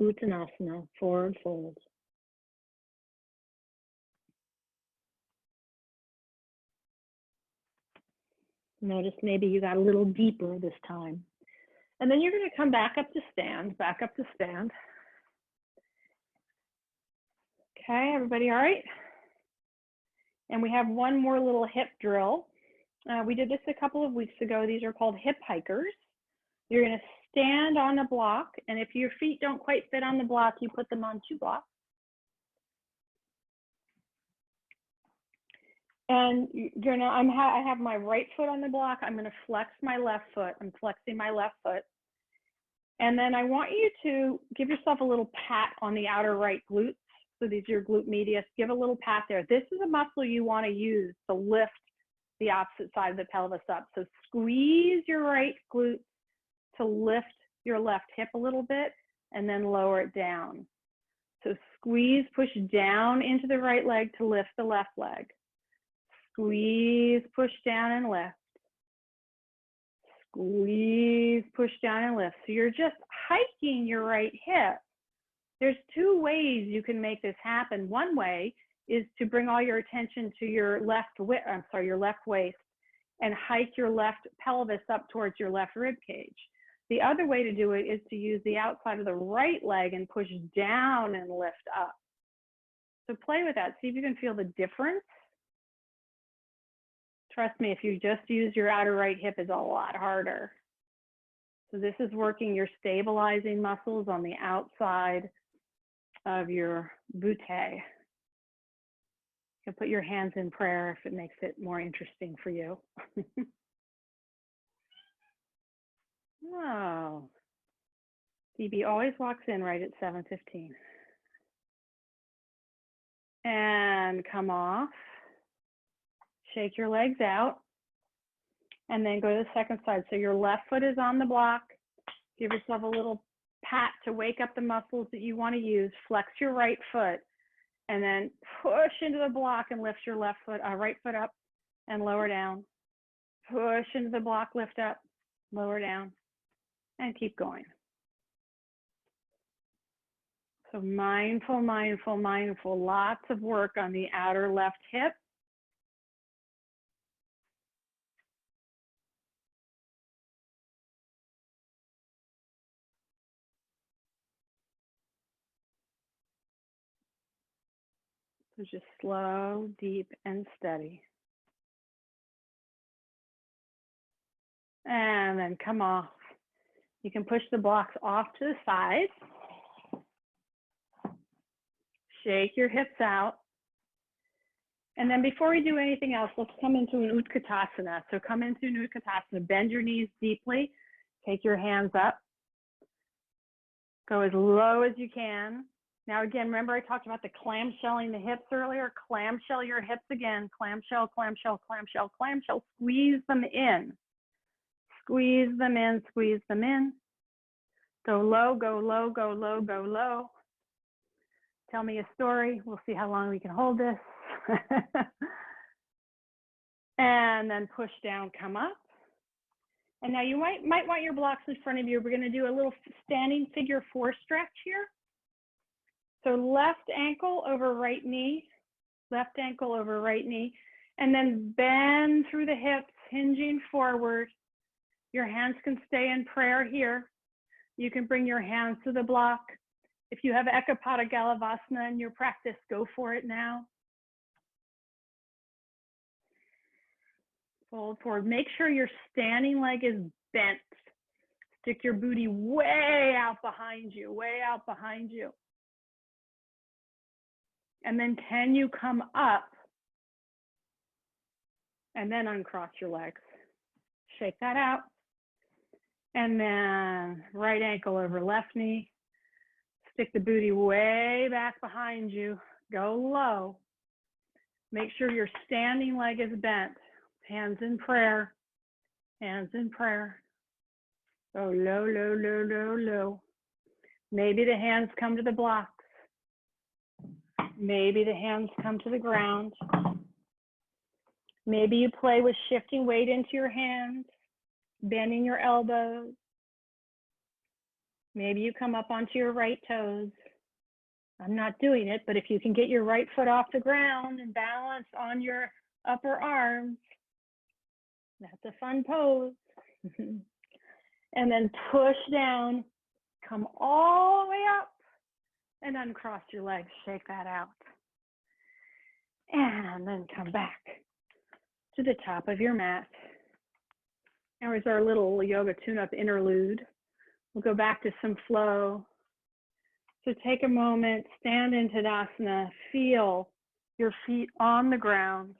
uttanasana, forward fold. Notice maybe you got a little deeper this time. And then you're going to come back up to stand, back up to stand. Okay, everybody all right? And we have one more little hip drill. We did this a couple of weeks ago. These are called hip hikers. You're going to stand on a block, and if your feet don't quite fit on the block, you put them on two blocks. And you're gonna, I have my right foot on the block. I'm going to flex my left foot. I'm flexing my left foot. And then I want you to give yourself a little pat on the outer right glutes. So these are your glute medius. Give a little pat there. This is a muscle you want to use to lift the opposite side of the pelvis up. So squeeze your right glute to lift your left hip a little bit and then lower it down. So squeeze, push down into the right leg to lift the left leg. Squeeze, push down and lift. Squeeze, push down and lift. So you're just hiking your right hip. There's two ways you can make this happen. One way is to bring all your attention to your left waist and hike your left pelvis up towards your left rib cage. The other way to do it is to use the outside of the right leg and push down and lift up. So play with that. See if you can feel the difference. Trust me, if you just use your outer right hip, it's a lot harder. So this is working your stabilizing muscles on the outside of your butte. You can put your hands in prayer if it makes it more interesting for you. Oh, DB always walks in right at 7:15. And come off. Shake your legs out. And then go to the second side. So your left foot is on the block. Give yourself a little pat to wake up the muscles that you want to use. Flex your right foot. And then push into the block and lift your left foot, right foot up and lower down. Push into the block, lift up, lower down, and keep going. So mindful, mindful, mindful. Lots of work on the outer left hip. So just slow, deep, and steady. And then come off. You can push the blocks off to the side. Shake your hips out. And then before we do anything else, let's come into an Utkatasana. So come into an Utkatasana. Bend your knees deeply. Take your hands up. Go as low as you can. Now again, remember I talked about the clamshelling the hips earlier? Clamshell your hips again. Clamshell, clamshell, clamshell, clamshell. Squeeze them in. Squeeze them in, squeeze them in. Go low, go low, go low, go low. Tell me a story. We'll see how long we can hold this. And then push down, come up. And now you might want your blocks in front of you. We're going to do a little standing figure 4 stretch here. So left ankle over right knee, left ankle over right knee, and then bend through the hips, hinging forward. Your hands can stay in prayer here. You can bring your hands to the block. If you have Ekapada Galavasana in your practice, go for it now. Fold forward. Make sure your standing leg is bent. Stick your booty way out behind you, way out behind you. And then can you come up and then uncross your legs? Shake that out. And then right ankle over left knee. Stick the booty way back behind you. Go low. Make sure your standing leg is bent. Hands in prayer. Hands in prayer. Go low, low, low, low, low. Maybe the hands come to the blocks. Maybe the hands come to the ground. Maybe you play with shifting weight into your hands, bending your elbows. Maybe you come up onto your right toes. I'm not doing it, but if you can get your right foot off the ground and balance on your upper arms, that's a fun pose. And then push down, come all the way up and uncross your legs, shake that out. And then come back to the top of your mat. Now is our little yoga tune-up interlude. We'll go back to some flow. So take a moment, stand in Tadasana, feel your feet on the ground.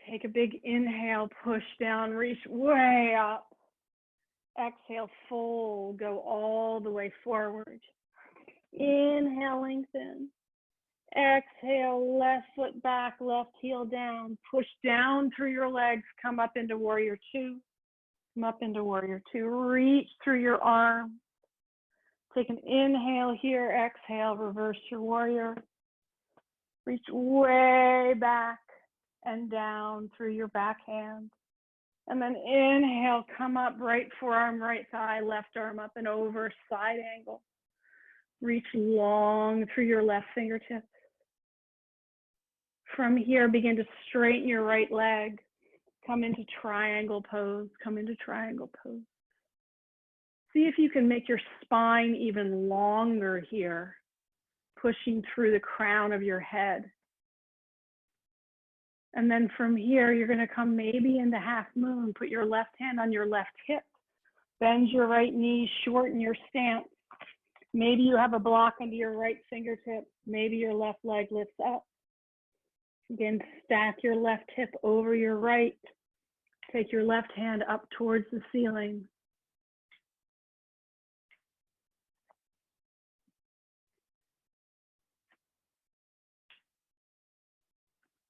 Take a big inhale, push down, reach way up. Exhale, fold, go all the way forward. Inhale, lengthen. Exhale, left foot back, left heel down. Push down through your legs, come up into warrior 2. Come up into warrior 2. Reach through your arms. Take an inhale here, exhale, reverse your warrior. Reach way back and down through your back hand. And then inhale, come up, right forearm, right thigh, left arm up and over, side angle. Reach long through your left fingertips. From here, begin to straighten your right leg. Come into triangle pose. Come into triangle pose. See if you can make your spine even longer here, pushing through the crown of your head. And then from here, you're going to come maybe into half moon. Put your left hand on your left hip. Bend your right knee, shorten your stance. Maybe you have a block under your right fingertip. Maybe your left leg lifts up. Again, stack your left hip over your right. Take your left hand up towards the ceiling.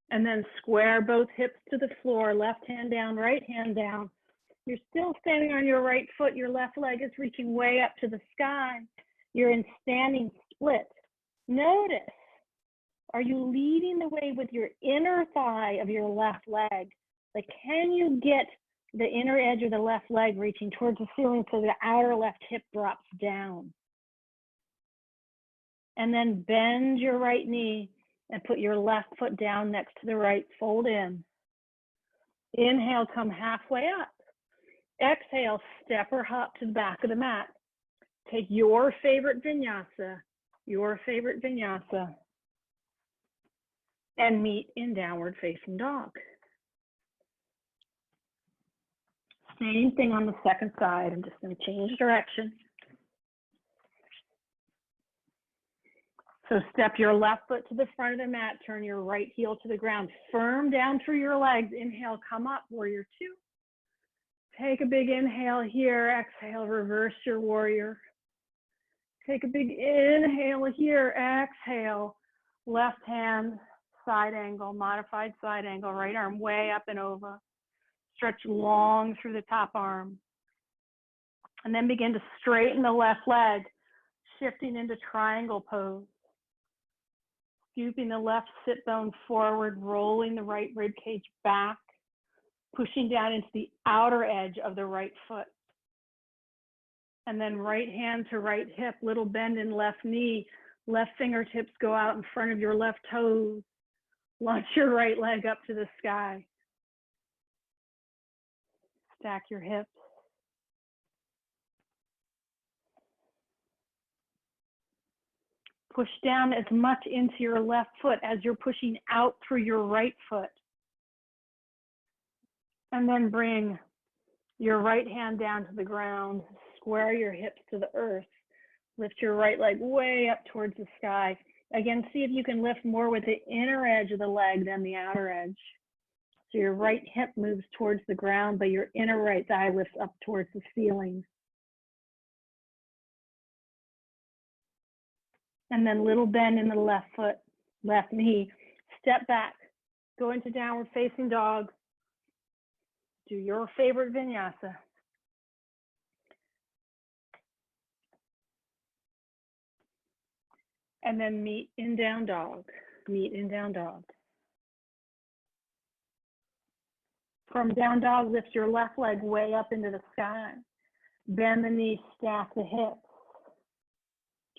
And then square both hips to the floor, left hand down, right hand down. You're still standing on your right foot. Your left leg is reaching way up to the sky. You're in standing split. Notice, are you leading the way with your inner thigh of your left leg? Like, can you get the inner edge of the left leg reaching towards the ceiling so the outer left hip drops down? And then bend your right knee and put your left foot down next to the right, fold in. Inhale, come halfway up. Exhale, step or hop to the back of the mat. Take your favorite vinyasa, and meet in downward facing dog. Same thing on the second side. I'm just going to change direction. So step your left foot to the front of the mat, turn your right heel to the ground, firm down through your legs. Inhale, come up, warrior two. Take a big inhale here, exhale, reverse your warrior. Take a big inhale here, exhale, left hand, side angle, modified side angle, right arm way up and over. Stretch long through the top arm. And then begin to straighten the left leg, shifting into triangle pose. Scooping the left sit bone forward, rolling the right rib cage back, pushing down into the outer edge of the right foot. And then right hand to right hip, little bend in left knee, left fingertips go out in front of your left toes. Launch your right leg up to the sky. Stack your hips. Push down as much into your left foot as you're pushing out through your right foot. And then bring your right hand down to the ground. Square your hips to the earth. Lift your right leg way up towards the sky. Again, see if you can lift more with the inner edge of the leg than the outer edge. So your right hip moves towards the ground, but your inner right thigh lifts up towards the ceiling. And then little bend in the left foot, left knee. Step back, go into downward facing dog. Do your favorite vinyasa. And then meet in down dog, meet in down dog. From down dog, lift your left leg way up into the sky. Bend the knees, stack the hips.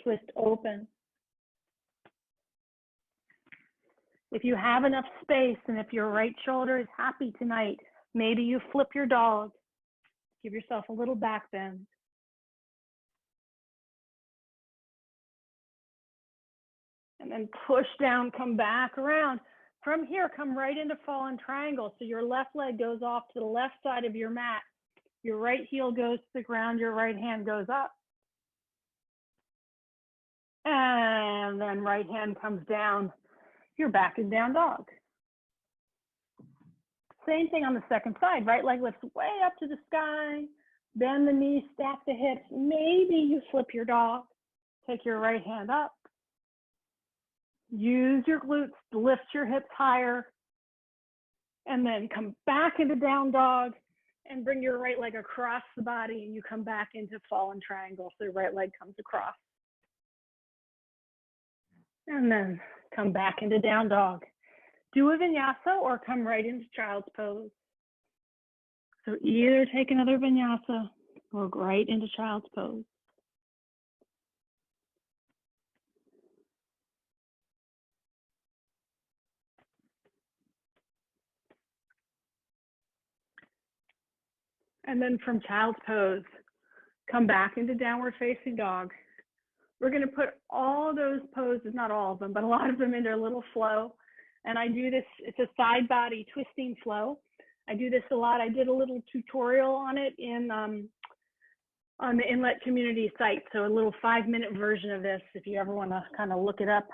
Twist open. If you have enough space and if your right shoulder is happy tonight, maybe you flip your dog. Give yourself a little back bend. And then push down, come back around. From here, come right into fallen triangle. So your left leg goes off to the left side of your mat. Your right heel goes to the ground, your right hand goes up. And then right hand comes down. You're back in down dog. Same thing on the second side. Right leg lifts way up to the sky. Bend the knees, stack the hips. Maybe you flip your dog. Take your right hand up. Use your glutes, lift your hips higher. And then come back into down dog and bring your right leg across the body and you come back into fallen triangle. So your right leg comes across. And then come back into down dog. Do a vinyasa or come right into child's pose. So either take another vinyasa or go right into child's pose. And then from child's pose, come back into downward facing dog. We're going to put all those poses, not all of them, but a lot of them into a little flow. And I do this, it's a side body twisting flow. I do this a lot. I did a little tutorial on it in on the Inlet community site. So a little 5-minute version of this if you ever want to kind of look it up.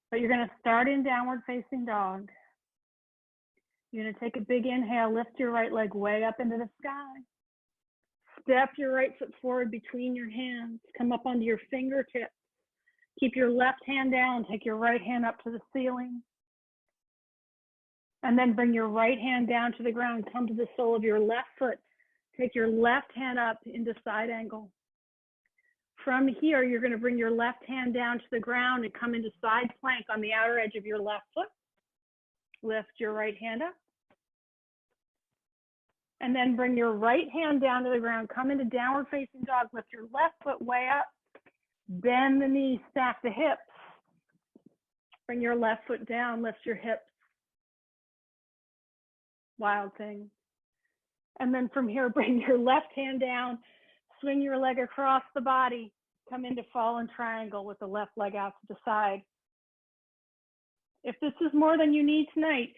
But you're going to start in downward facing dog. You're going to take a big inhale, lift your right leg way up into the sky. Step your right foot forward between your hands. Come up onto your fingertips. Keep your left hand down. Take your right hand up to the ceiling. And then bring your right hand down to the ground. Come to the sole of your left foot. Take your left hand up into side angle. From here, you're going to bring your left hand down to the ground and come into side plank on the outer edge of your left foot. Lift your right hand up. And then bring your right hand down to the ground. Come into downward facing dog. Lift your left foot way up. Bend the knees, stack the hips. Bring your left foot down, lift your hips. Wild thing. And then from here, bring your left hand down, swing your leg across the body, come into fallen triangle with the left leg out to the side. If this is more than you need tonight,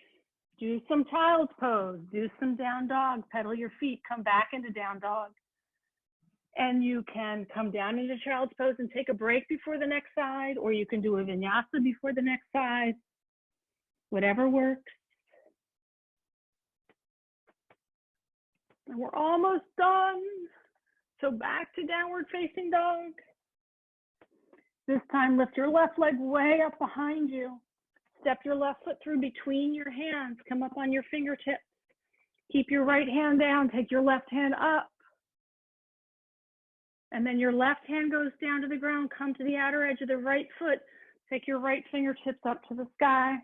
do some child's pose, do some down dog, pedal your feet, come back into down dog. And you can come down into child's pose and take a break before the next side, or you can do a vinyasa before the next side, whatever works. And we're almost done. So back to downward facing dog. This time, lift your left leg way up behind you. Step your left foot through between your hands. Come up on your fingertips. Keep your right hand down. Take your left hand up. And then your left hand goes down to the ground. Come to the outer edge of the right foot. Take your right fingertips up to the sky.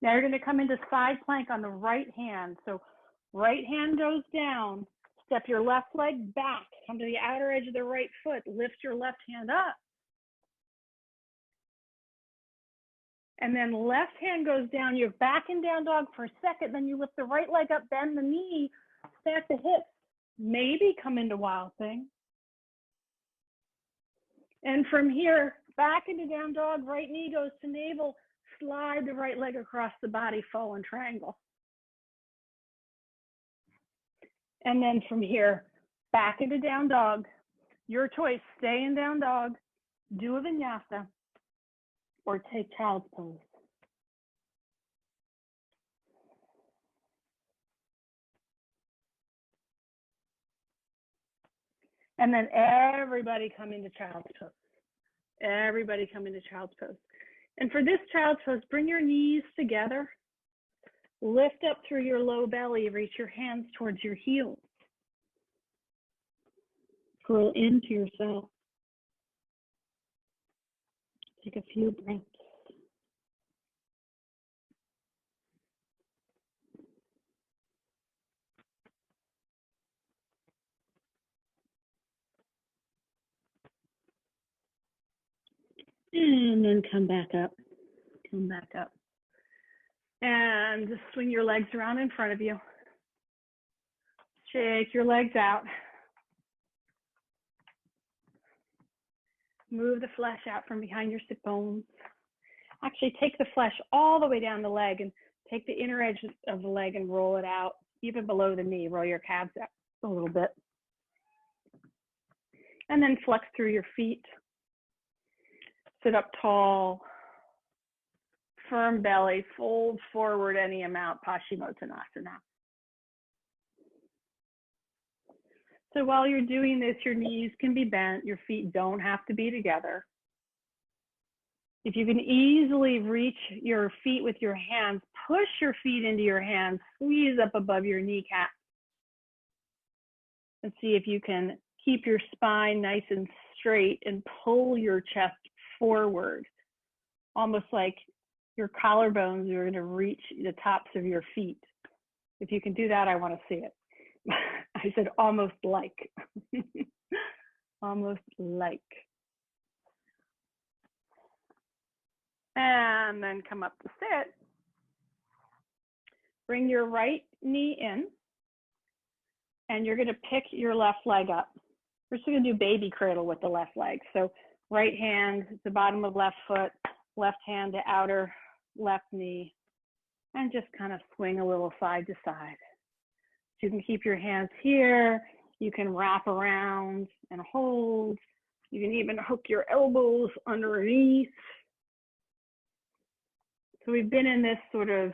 Now you're going to come into side plank on the right hand. So right hand goes down. Step your left leg back. Come to the outer edge of the right foot. Lift your left hand up. And then left hand goes down. You're back in down dog for a second. Then you lift the right leg up, bend the knee, stack the hips. Maybe come into wild thing. And from here, back into down dog, right knee goes to navel, slide the right leg across the body, fallen triangle. And then from here, back into down dog. Your choice, stay in down dog, do a vinyasa, or take child's pose. And then everybody come into child's pose. Everybody come into child's pose. And for this child's pose, bring your knees together. Lift up through your low belly. Reach your hands towards your heels. Curl into yourself. Take a few breaths. And then come back up. Come back up. And just swing your legs around in front of you. Shake your legs out. Move the flesh out from behind your sit bones. Actually, take the flesh all the way down the leg and take the inner edge of the leg and roll it out, even below the knee. Roll your calves out a little bit. And then flex through your feet. Sit up tall. Firm belly, fold forward any amount, Paschimottanasana. So while you're doing this, your knees can be bent, your feet don't have to be together. If you can easily reach your feet with your hands, push your feet into your hands, squeeze up above your kneecap. And see if you can keep your spine nice and straight and pull your chest forward, almost like your collarbones are going to reach the tops of your feet. If you can do that, I want to see it. I said almost like. Almost like. And then come up to sit. Bring your right knee in. and you're going to pick your left leg up. We're just going to do baby cradle with the left leg. So right hand at the bottom of left foot, left hand to outer left knee, and just kind of swing a little side to side. So you can keep your hands here. You can wrap around and hold. You can even hook your elbows underneath. So we've been in this sort of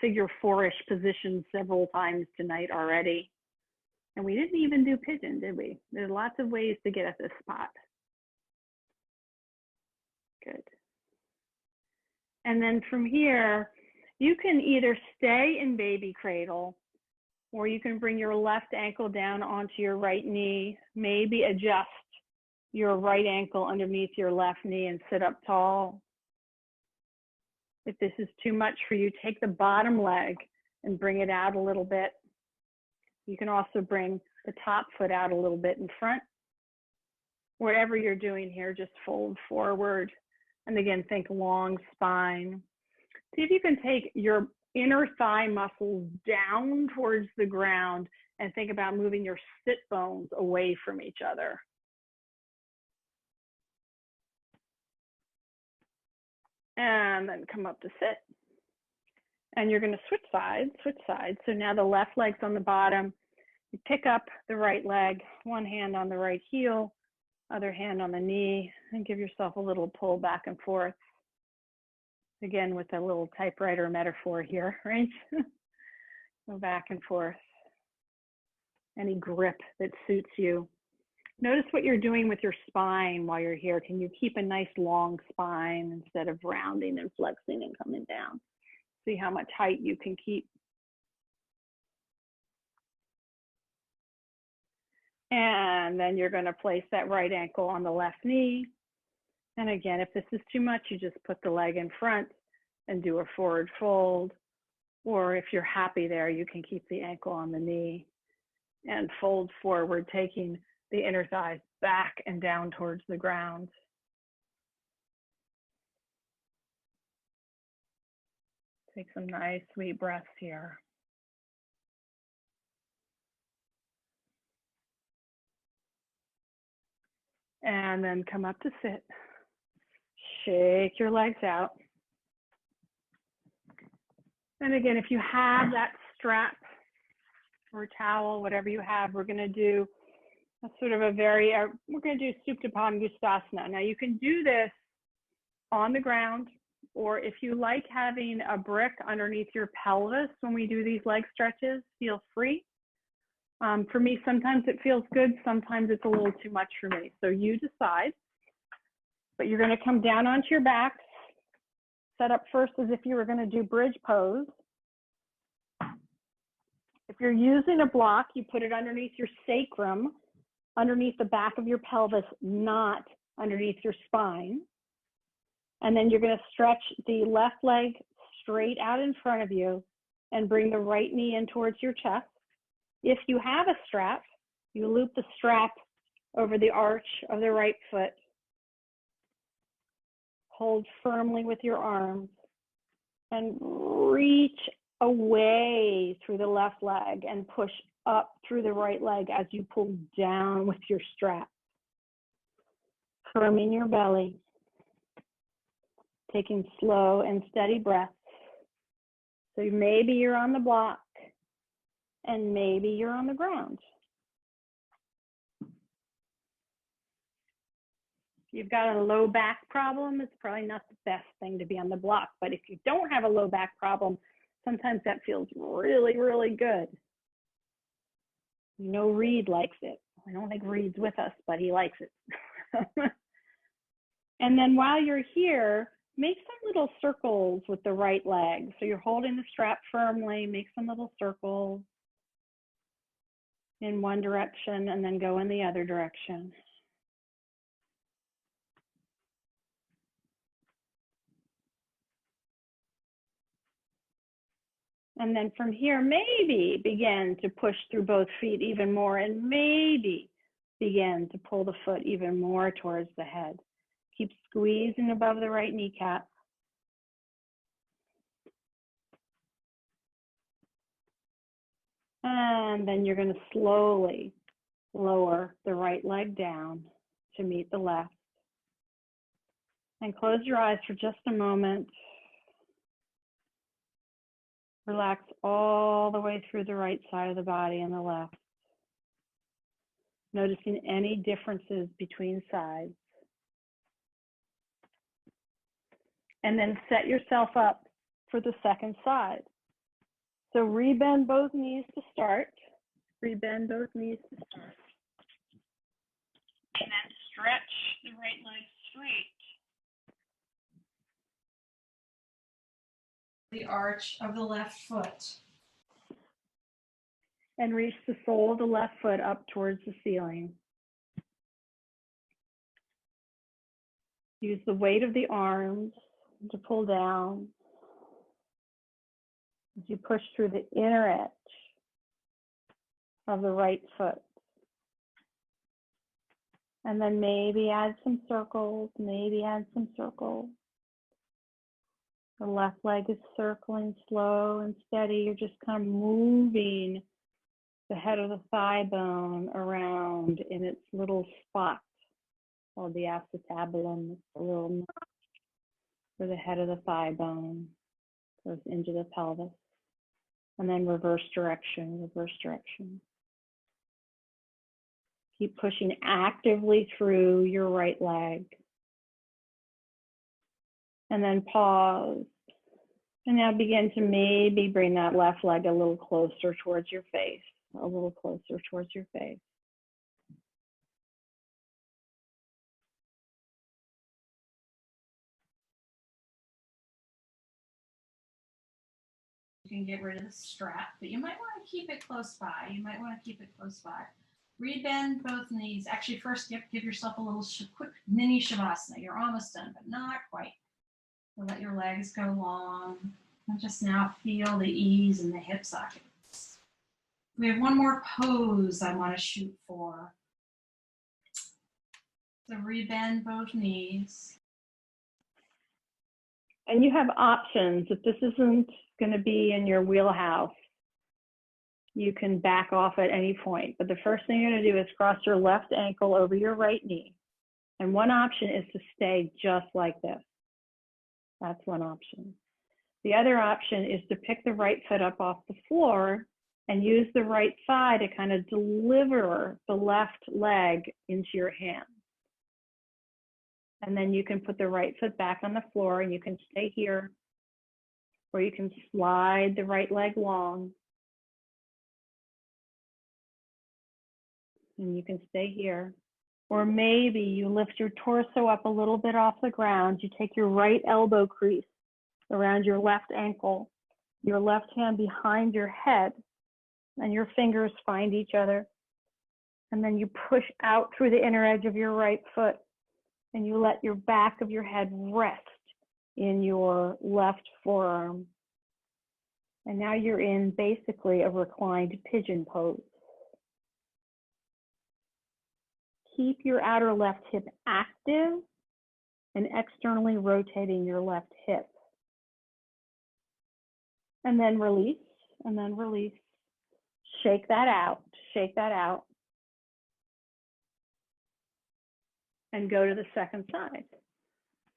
figure four-ish position several times tonight already. And we didn't even do pigeon, did we? There's lots of ways to get at this spot. Good. And then from here, you can either stay in baby cradle, or you can bring your left ankle down onto your right knee, maybe adjust your right ankle underneath your left knee and sit up tall. If this is too much for you, take the bottom leg and bring it out a little bit. You can also bring the top foot out a little bit in front. Whatever you're doing here, just fold forward. And again, think long spine. See if you can take your inner thigh muscles down towards the ground and think about moving your sit bones away from each other. And then come up to sit. And you're going to switch sides, switch sides. So now the left leg's on the bottom. You pick up the right leg, one hand on the right heel, other hand on the knee, and give yourself a little pull back and forth. Again, with a little typewriter metaphor here, right? Go back and forth. Any grip that suits you. Notice what you're doing with your spine while you're here. Can you keep a nice long spine instead of rounding and flexing and coming down? See how much height you can keep. And then you're going to place that right ankle on the left knee. And again, if this is too much, you just put the leg in front and do a forward fold. Or if you're happy there, you can keep the ankle on the knee and fold forward, taking the inner thighs back and down towards the ground. Take some nice, sweet breaths here. And then come up to sit. Shake your legs out. And again, if you have that strap or towel, whatever you have, we're going to do a sort of a we're going to do Supta Padangusthasana. Now you can do this on the ground, or if you like having a brick underneath your pelvis when we do these leg stretches, feel free. For me, sometimes it feels good, sometimes it's a little too much for me. So you decide, but you're going to come down onto your back, set up first as if you were going to do bridge pose. If you're using a block, you put it underneath your sacrum, underneath the back of your pelvis, not underneath your spine. And then you're going to stretch the left leg straight out in front of you and bring the right knee in towards your chest. If you have a strap, you loop the strap over the arch of the right foot. Hold firmly with your arms and reach away through the left leg and push up through the right leg as you pull down with your strap. Firming your belly. Taking slow and steady breaths. So maybe you're on the block and maybe you're on the ground. If you've got a low back problem, it's probably not the best thing to be on the block. But if you don't have a low back problem, sometimes that feels really, really good. You know, Reed likes it. I don't think Reed's with us, but he likes it. And then while you're here, make some little circles with the right leg. So you're holding the strap firmly, make some little circles in one direction and then go in the other direction. And then from here, maybe begin to push through both feet even more and maybe begin to pull the foot even more towards the head. Keep squeezing above the right kneecap. And then you're going to slowly lower the right leg down to meet the left. And close your eyes for just a moment. Relax all the way through the right side of the body and the left. Noticing any differences between sides. And then set yourself up for the second side. So rebend both knees to start. Rebend both knees to start. And then stretch the right leg straight. The arch of the left foot. And reach the sole of the left foot up towards the ceiling. Use the weight of the arms to pull down as you push through the inner edge of the right foot. And then maybe add some circles, maybe add some circles. The left leg is circling slow and steady. You're just kind of moving the head of the thigh bone around in its little spot called the acetabulum. It's a little notch where the head of the thigh bone goes into the pelvis. And then reverse direction, reverse direction. Keep pushing actively through your right leg. And then pause. And now begin to maybe bring that left leg a little closer towards your face, a little closer towards your face. You can get rid of the strap, but you might want to keep it close by. Rebend both knees. Actually, first give yourself a little quick mini shavasana. You're almost done, but not quite. So let your legs go long. And just now feel the ease in the hip sockets. We have one more pose I want to shoot for. So rebend both knees. And you have options. If this isn't going to be in your wheelhouse, you can back off at any point. But the first thing you're going to do is cross your left ankle over your right knee. And one option is to stay just like this. That's one option. The other option is to pick the right foot up off the floor and use the right thigh to kind of deliver the left leg into your hand. And then you can put the right foot back on the floor and you can stay here, or you can slide the right leg long. And you can stay here. Or maybe you lift your torso up a little bit off the ground. You take your right elbow crease around your left ankle, your left hand behind your head, and your fingers find each other. And then you push out through the inner edge of your right foot, and you let your back of your head rest in your left forearm. And now you're in basically a reclined pigeon pose. Keep your outer left hip active and externally rotating your left hip. And then release, and then release. Shake that out, shake that out. And go to the second side.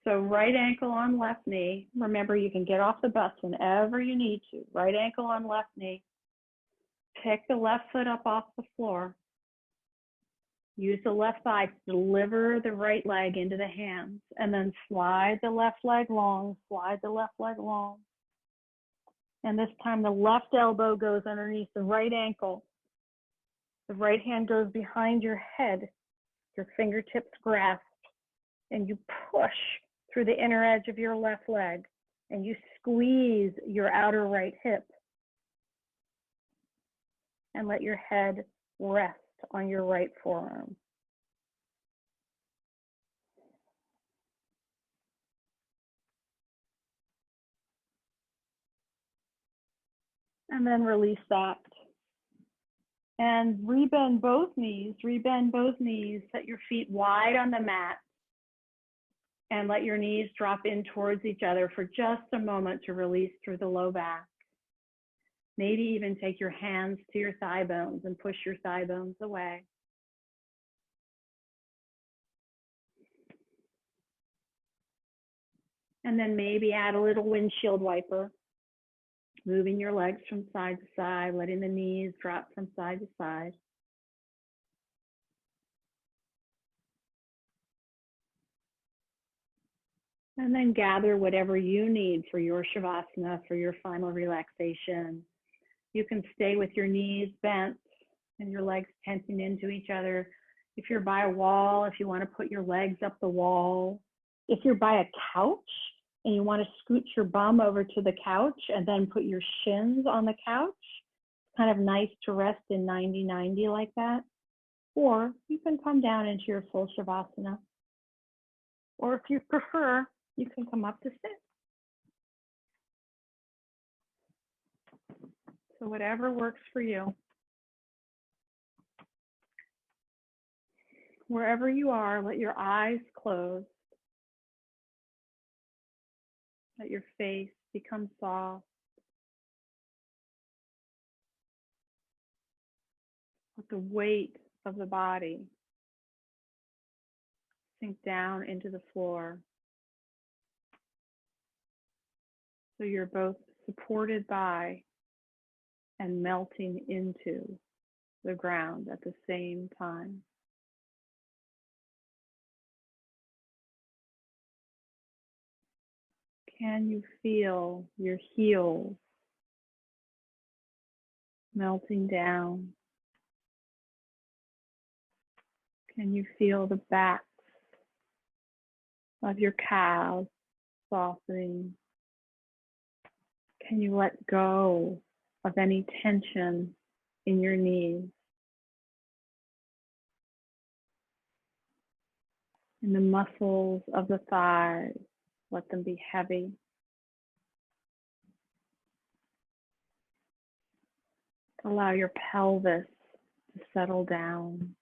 So right ankle on left knee. Remember, you can get off the bus whenever you need to. Right ankle on left knee. Pick the left foot up off the floor. Use the left thigh to deliver the right leg into the hands. And then slide the left leg long, slide the left leg long. And this time the left elbow goes underneath the right ankle. The right hand goes behind your head. Your fingertips grasp, and you push through the inner edge of your left leg, and you squeeze your outer right hip, and let your head rest on your right forearm. And then release that. And rebend both knees, set your feet wide on the mat, and let your knees drop in towards each other for just a moment to release through the low back. Maybe even take your hands to your thigh bones and push your thigh bones away. And then maybe add a little windshield wiper, moving your legs from side to side, letting the knees drop from side to side. And then gather whatever you need for your Shavasana, for your final relaxation. You can stay with your knees bent and your legs tensing into each other. If you're by a wall, if you want to put your legs up the wall. If you're by a couch and you want to scoot your bum over to the couch and then put your shins on the couch, it's kind of nice to rest in 90-90 like that. Or you can come down into your full Shavasana. Or if you prefer, you can come up to sit. So whatever works for you. Wherever you are, let your eyes close. Let your face become soft. Let the weight of the body sink down into the floor. So you're both supported by and melting into the ground at the same time. Can you feel your heels melting down? Can you feel the backs of your calves softening? Can you let go of any tension in your knees? In the muscles of the thighs, let them be heavy. Allow your pelvis to settle down.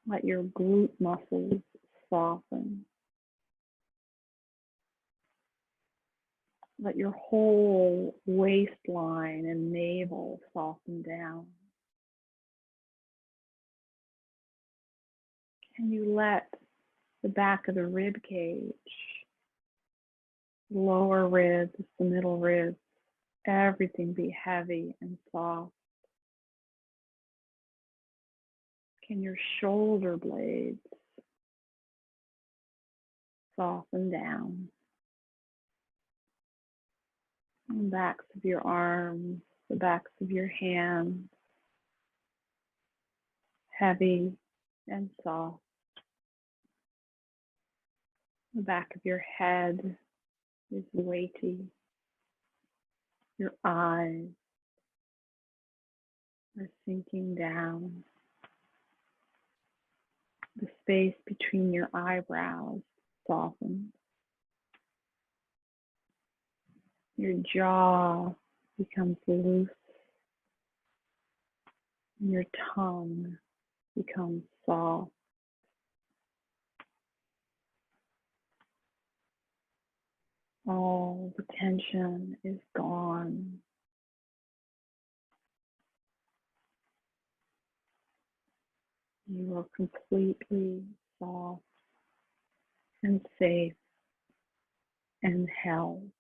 Let your glute muscles soften. Let your whole waistline and navel soften down. Can you let the back of the rib cage, lower ribs, the middle ribs, everything be heavy and soft? Can your shoulder blades soften down? The backs of your arms, the backs of your hands, heavy and soft. The back of your head is weighty. Your eyes are sinking down. The space between your eyebrows softens. Your jaw becomes loose. And your tongue becomes soft. All the tension is gone. You are completely soft and safe and held.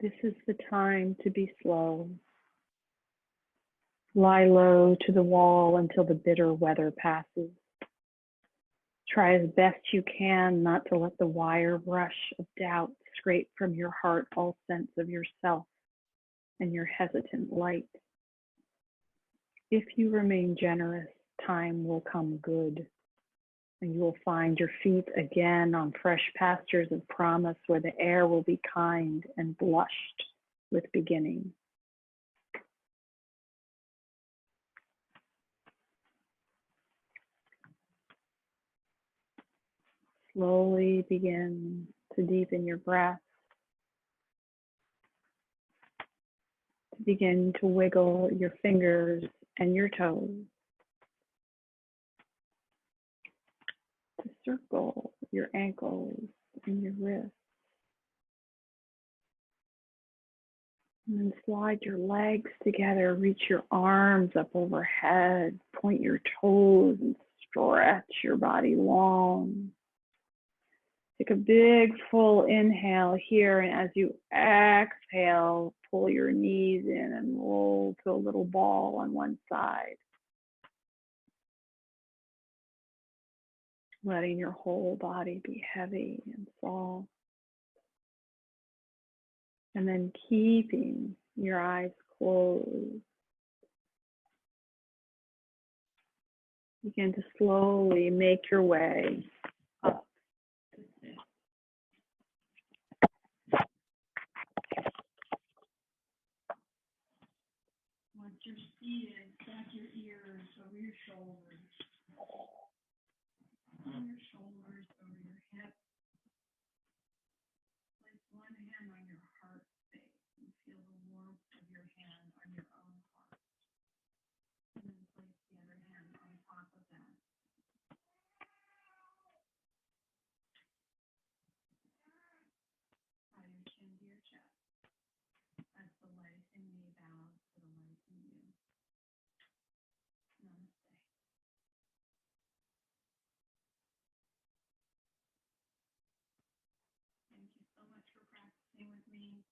This is the time to be slow. Lie low to the wall until the bitter weather passes. Try as best you can not to let the wire brush of doubt scrape from your heart all sense of yourself and your hesitant light. If you remain generous, time will come good. And you will find your feet again on fresh pastures of promise where the air will be kind and blushed with beginning. Slowly begin to deepen your breath. To begin to wiggle your fingers and your toes. To circle your ankles and your wrists. And then slide your legs together, reach your arms up overhead, point your toes and stretch your body long. Take a big full inhale here, and as you exhale, pull your knees in and roll to a little ball on one side. Letting your whole body be heavy and soft. And then keeping your eyes closed. Begin to slowly make your way up. Once you're seated, stack your ears over your shoulders. On your shoulders, over your hips. Place one hand on your heart space and feel the warmth of your hand on your own heart. And then place the other hand on top of that. Tie your chin to your chest as the light in me bows to the light in you. Namaste. Thank you so much for practicing with me.